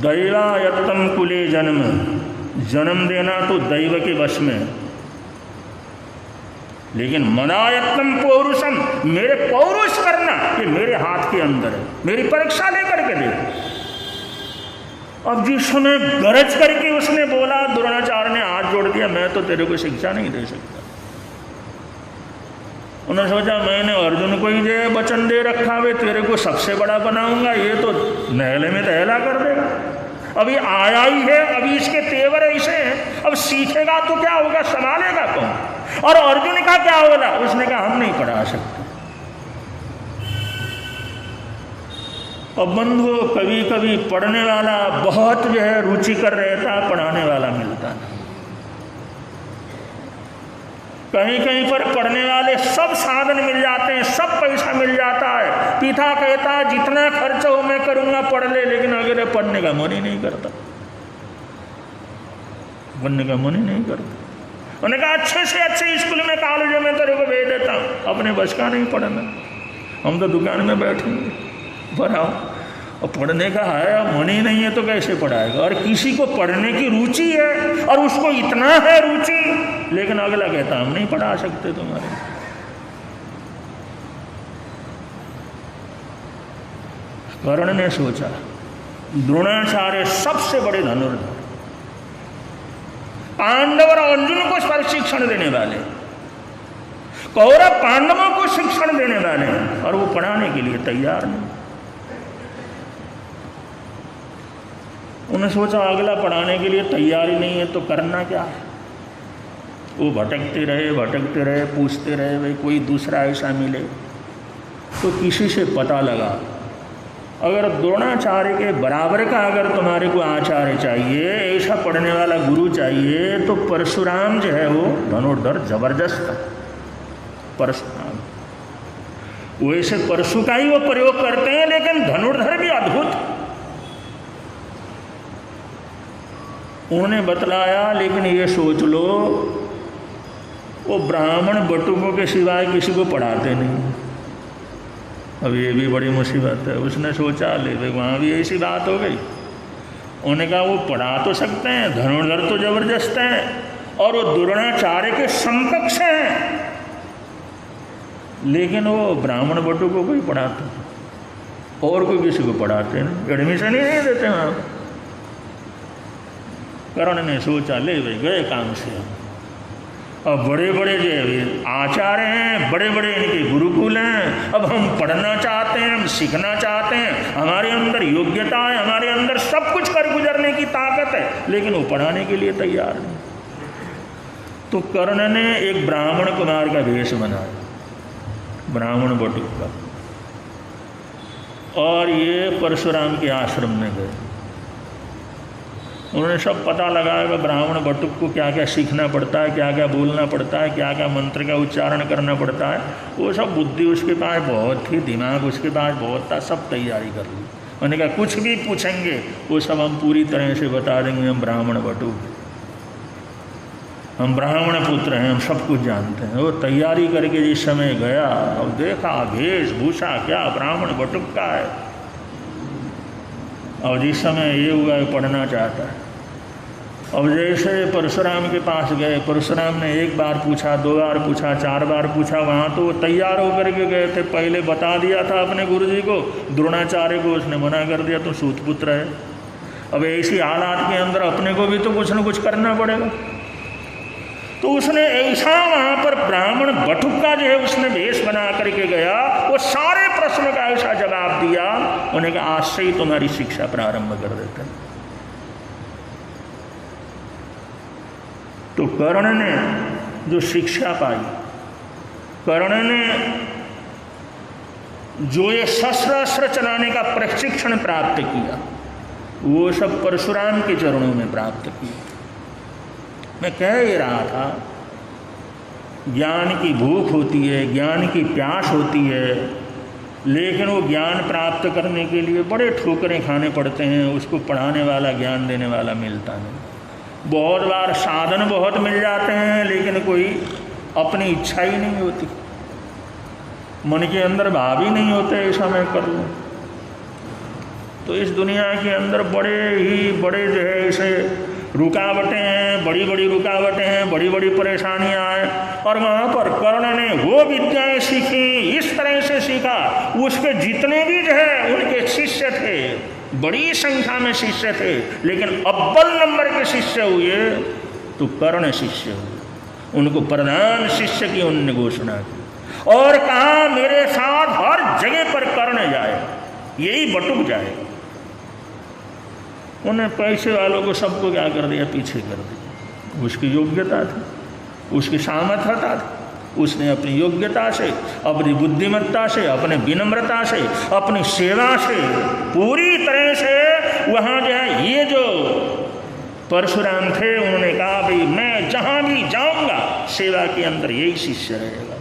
दैवायत्तम कुले जन्म देना तो दैव के वश में है, लेकिन मनायत्तम पौरुषम, मेरे पौरुष करना ये मेरे हाथ के अंदर है। मेरी परीक्षा लेकर के देखो। अब जिसने गरज करके उसने बोला, द्रोणाचार्य ने हाथ जोड़ दिया, मैं तो तेरे को शिक्षा नहीं दे सकता। उन्होंने सोचा मैंने अर्जुन को ही जो वचन दे रखा, वे तेरे को सबसे बड़ा बनाऊंगा, ये तो नहले में दहला कर देगा। अभी आया ही है, अभी इसके तेवर ऐसे हैं, अब सीखेगा तो क्या होगा, संभालेगा कौन। और अर्जुन का क्या होगा, उसने कहा हम नहीं पढ़ा सकते। अब बंधु कभी कभी पढ़ने वाला बहुत जो है रुचिकर रहता, पढ़ाने वाला मिलता नहीं। कहीं कहीं पर पढ़ने वाले सब साधन मिल जाते हैं, सब पैसा मिल जाता है। पिता कहता है जितना खर्च हो मैं करूंगा, पढ़ ले, लेकिन अगर पढ़ने का मन ही नहीं करता, पढ़ने का मन ही नहीं करता। उन्होंने कहा अच्छे से अच्छे स्कूल में, कॉलेज में तेरे को भेज देता हूँ, अपने बस का नहीं पढ़ना, हम तो दुकान में बैठेंगे, पढ़ाओ। और पढ़ने का है अब मन ही नहीं है तो कैसे पढ़ाएगा। और किसी को पढ़ने की रुचि है और उसको इतना है रुचि, लेकिन अगला कहता हम नहीं पढ़ा सकते तुम्हारे। कर्ण ने सोचा द्रोणाचार्य सबसे बड़े धनुर्धर, पांडव और अर्जुन को प्रशिक्षण देने वाले, कौरव पांडवों को शिक्षण देने वाले, और वो पढ़ाने के लिए तैयार नहीं। उन्हें सोचा अगला पढ़ाने के लिए तैयार ही नहीं है तो करना क्या है। वो भटकते रहे, पूछते रहे भाई कोई दूसरा ऐसा मिले। तो किसी से पता लगा अगर द्रोणाचार्य के बराबर का अगर तुम्हारे को आचार्य चाहिए, ऐसा पढ़ने वाला गुरु चाहिए, तो परशुराम जो है वो धनुर्धर जबरदस्त परशुराम, वैसे परशु का ही वो प्रयोग करते हैं, लेकिन धनुर्धर भी अद्भुत। उन्होंने बतलाया, लेकिन ये सोच लो वो ब्राह्मण बटुकों के सिवाय किसी को पढ़ाते नहीं। अब ये भी बड़ी मुसीबत है। उसने सोचा ले भाई वहाँ भी ऐसी बात हो गई। उन्होंने कहा वो पढ़ा तो सकते हैं, धनुर्धर तो जबरदस्त हैं और वो द्रोणाचार्य के समकक्ष हैं, लेकिन वो ब्राह्मण बटुकों को ही पढ़ाते, और कोई किसी को पढ़ाते नहीं, एडमिशन ही नहीं देते वहाँ। कर्ण ने सोचा ले भाई गए काम से हम। अब बड़े बड़े जो आचार्य हैं, बड़े बड़े इनके गुरुकुल हैं, अब हम पढ़ना चाहते हैं, हम सीखना चाहते हैं, हमारे अंदर योग्यता है, हमारे अंदर सब कुछ कर गुजरने की ताकत है, लेकिन वो पढ़ाने के लिए तैयार नहीं। तो कर्ण ने एक ब्राह्मण कुमार का वेश बनाया, ब्राह्मण बटुक का, और ये परशुराम के आश्रम में गए। उन्होंने सब पता लगाया कि ब्राह्मण बटुक को क्या क्या सीखना पड़ता है, क्या क्या बोलना पड़ता है, क्या क्या मंत्र का उच्चारण करना पड़ता है। वो सब बुद्धि उसके पास बहुत थी, दिमाग उसके पास बहुत था, सब तैयारी कर ली। उन्होंने कहा कुछ भी पूछेंगे वो सब हम पूरी तरह से बता देंगे, हम ब्राह्मण बटुक, हम ब्राह्मण पुत्र हैं, हम सब कुछ जानते हैं। वो तैयारी करके जिस समय गया और देखा वेशभूषा क्या ब्राह्मण बटुक का है, और जिस समय ये हुआ पढ़ना चाहता है। अब जैसे परशुराम के पास गए, परशुराम ने एक बार पूछा, 2 बार पूछा, 4 बार पूछा, वहाँ तो वो तैयार होकर के गए थे, पहले बता दिया था अपने गुरुजी को, द्रोणाचार्य को उसने मना कर दिया, तो सूतपुत्र है। अब ऐसी हालात के अंदर अपने को भी तो कुछ न कुछ करना पड़ेगा। तो उसने ऐसा वहाँ पर ब्राह्मण बटुक का जो है उसने वेश बना करके गया, वो सारे प्रश्न का ऐसा जवाब दिया, उन्हें कहा आज से ही तुम्हारी शिक्षा प्रारंभ कर देते हैं। तो कर्ण ने जो शिक्षा पाई, कर्ण ने जो ये शस्त्र चलाने का प्रशिक्षण प्राप्त किया, वो सब परशुराम के चरणों में प्राप्त किया। मैं कह ही रहा था, ज्ञान की भूख होती है, ज्ञान की प्यास होती है, लेकिन वो ज्ञान प्राप्त करने के लिए बड़े ठोकरें खाने पड़ते हैं, उसको पढ़ाने वाला, ज्ञान देने वाला मिलता नहीं। बहुत बार साधन बहुत मिल जाते हैं लेकिन कोई अपनी इच्छा ही नहीं होती, मन के अंदर भाव ही नहीं होते ऐसा मैं कर लूँ। तो इस दुनिया के अंदर बड़े ही बड़े जो है ऐसे रुकावटें हैं, बड़ी बड़ी रुकावटें हैं, बड़ी बड़ी परेशानियां हैं। और वहाँ पर कर्ण ने वो विद्याएं सीखी, इस तरह से सीखा, उसके जितने भी जो है उनके शिष्य थे, बड़ी संख्या में शिष्य थे, लेकिन अव्वल नंबर के शिष्य हुए तो कर्ण शिष्य हुए। उनको प्रधान शिष्य की उन्होंने घोषणा की और कहा मेरे साथ हर जगह पर कर्ण जाए, यही बटुक जाए। उन्हें पैसे वालों को सबको क्या कर दिया, पीछे कर दिया। उसकी योग्यता थी, उसकी सामर्थ्यता थी, उसने अपनी योग्यता से, अपनी बुद्धिमत्ता से, अपने विनम्रता से, अपनी सेवा से पूरी तरह से वहाँ जो है ये जो परशुराम थे उन्होंने कहा भाई मैं जहाँ भी जाऊँगा सेवा के अंदर यही शिष्य रहेगा।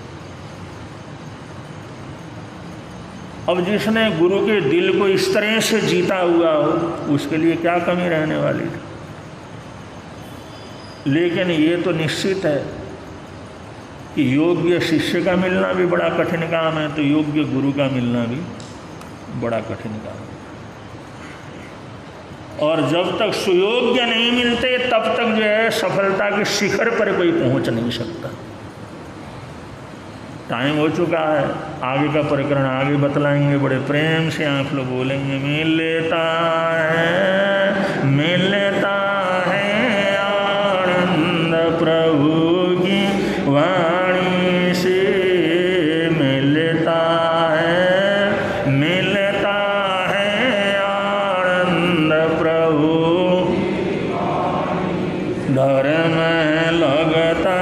अब जिसने गुरु के दिल को इस तरह से जीता हुआ हो उसके लिए क्या कमी रहने वाली थी। लेकिन ये तो निश्चित है कि योग्य शिष्य का मिलना भी बड़ा कठिन काम है, तो योग्य गुरु का मिलना भी बड़ा कठिन काम है। और जब तक सुयोग्य नहीं मिलते तब तक जो है सफलता के शिखर पर कोई पहुंच नहीं सकता। टाइम हो चुका है, आगे का प्रकरण आगे बतलाएंगे, बड़े प्रेम से आप लोग बोलेंगे। मिलता है आनंद प्रभु की वाणी से, मिलता है आनंद प्रभु धर्म लगता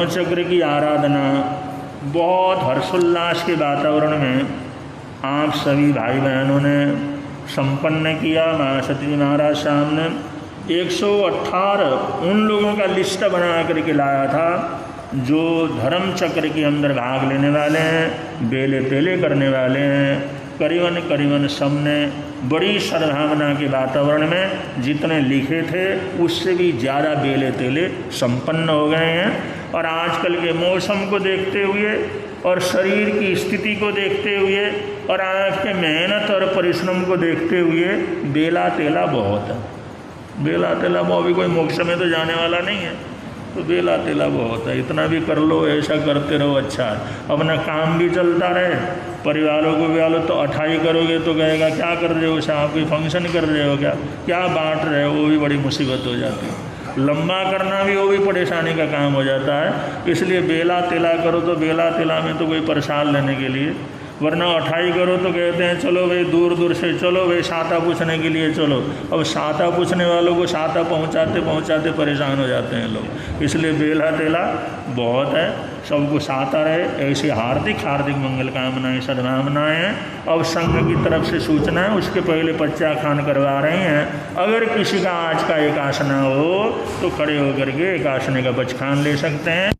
चक्र की आराधना बहुत हर्षोल्लास के वातावरण में आप सभी भाई बहनों ने संपन्न किया। महासती जी महाराज सामने 118 उन लोगों का लिस्ट बना करके लाया था जो धर्म चक्र के अंदर भाग लेने वाले हैं, बेले तेले करने वाले हैं। करीबन सबने बड़ी सद्भावना के वातावरण में जितने लिखे थे उससे भी ज़्यादा बेले तेले संपन्न हो गए हैं। और आजकल के मौसम को देखते हुए और शरीर की स्थिति को देखते हुए और आज के मेहनत और परिश्रम को देखते हुए बेला तेला बहुत है। बेला तेला वो भी कोई मोक्ष में तो जाने वाला नहीं है, तो बेला तेला बहुत है। इतना भी कर लो, ऐसा करते रहो, अच्छा है। अपना काम भी चलता रहे, परिवारों को भी आलो। तो अठाई करोगे तो कहेगा क्या कर रहे हो साहब, कोई फंक्शन कर रहे हो क्या बांट रहे हो, वो भी बड़ी मुसीबत हो जाती है। लंबा करना भी वो भी परेशानी का काम हो जाता है। इसलिए बेला तिला करो तो बेला तिला में तो कोई प्रसाद लेने के लिए, वरना अठाई करो तो कहते हैं चलो भाई दूर दूर से चलो भाई साता पूछने के लिए चलो। अब साता पूछने वालों को साता पहुंचाते पहुंचाते परेशान हो जाते हैं लोग। इसलिए बेला तेला बहुत है, सबको साता रहे। ऐसी हार्दिक हार्दिक मंगल कामनाएं सद्भावनाएँ हैं। अब संघ की तरफ से सूचना है, उसके पहले पच्चाखान करवा रहे हैं। अगर किसी का आज का एकासना हो तो खड़े होकर के एकासने का बचखान ले सकते हैं।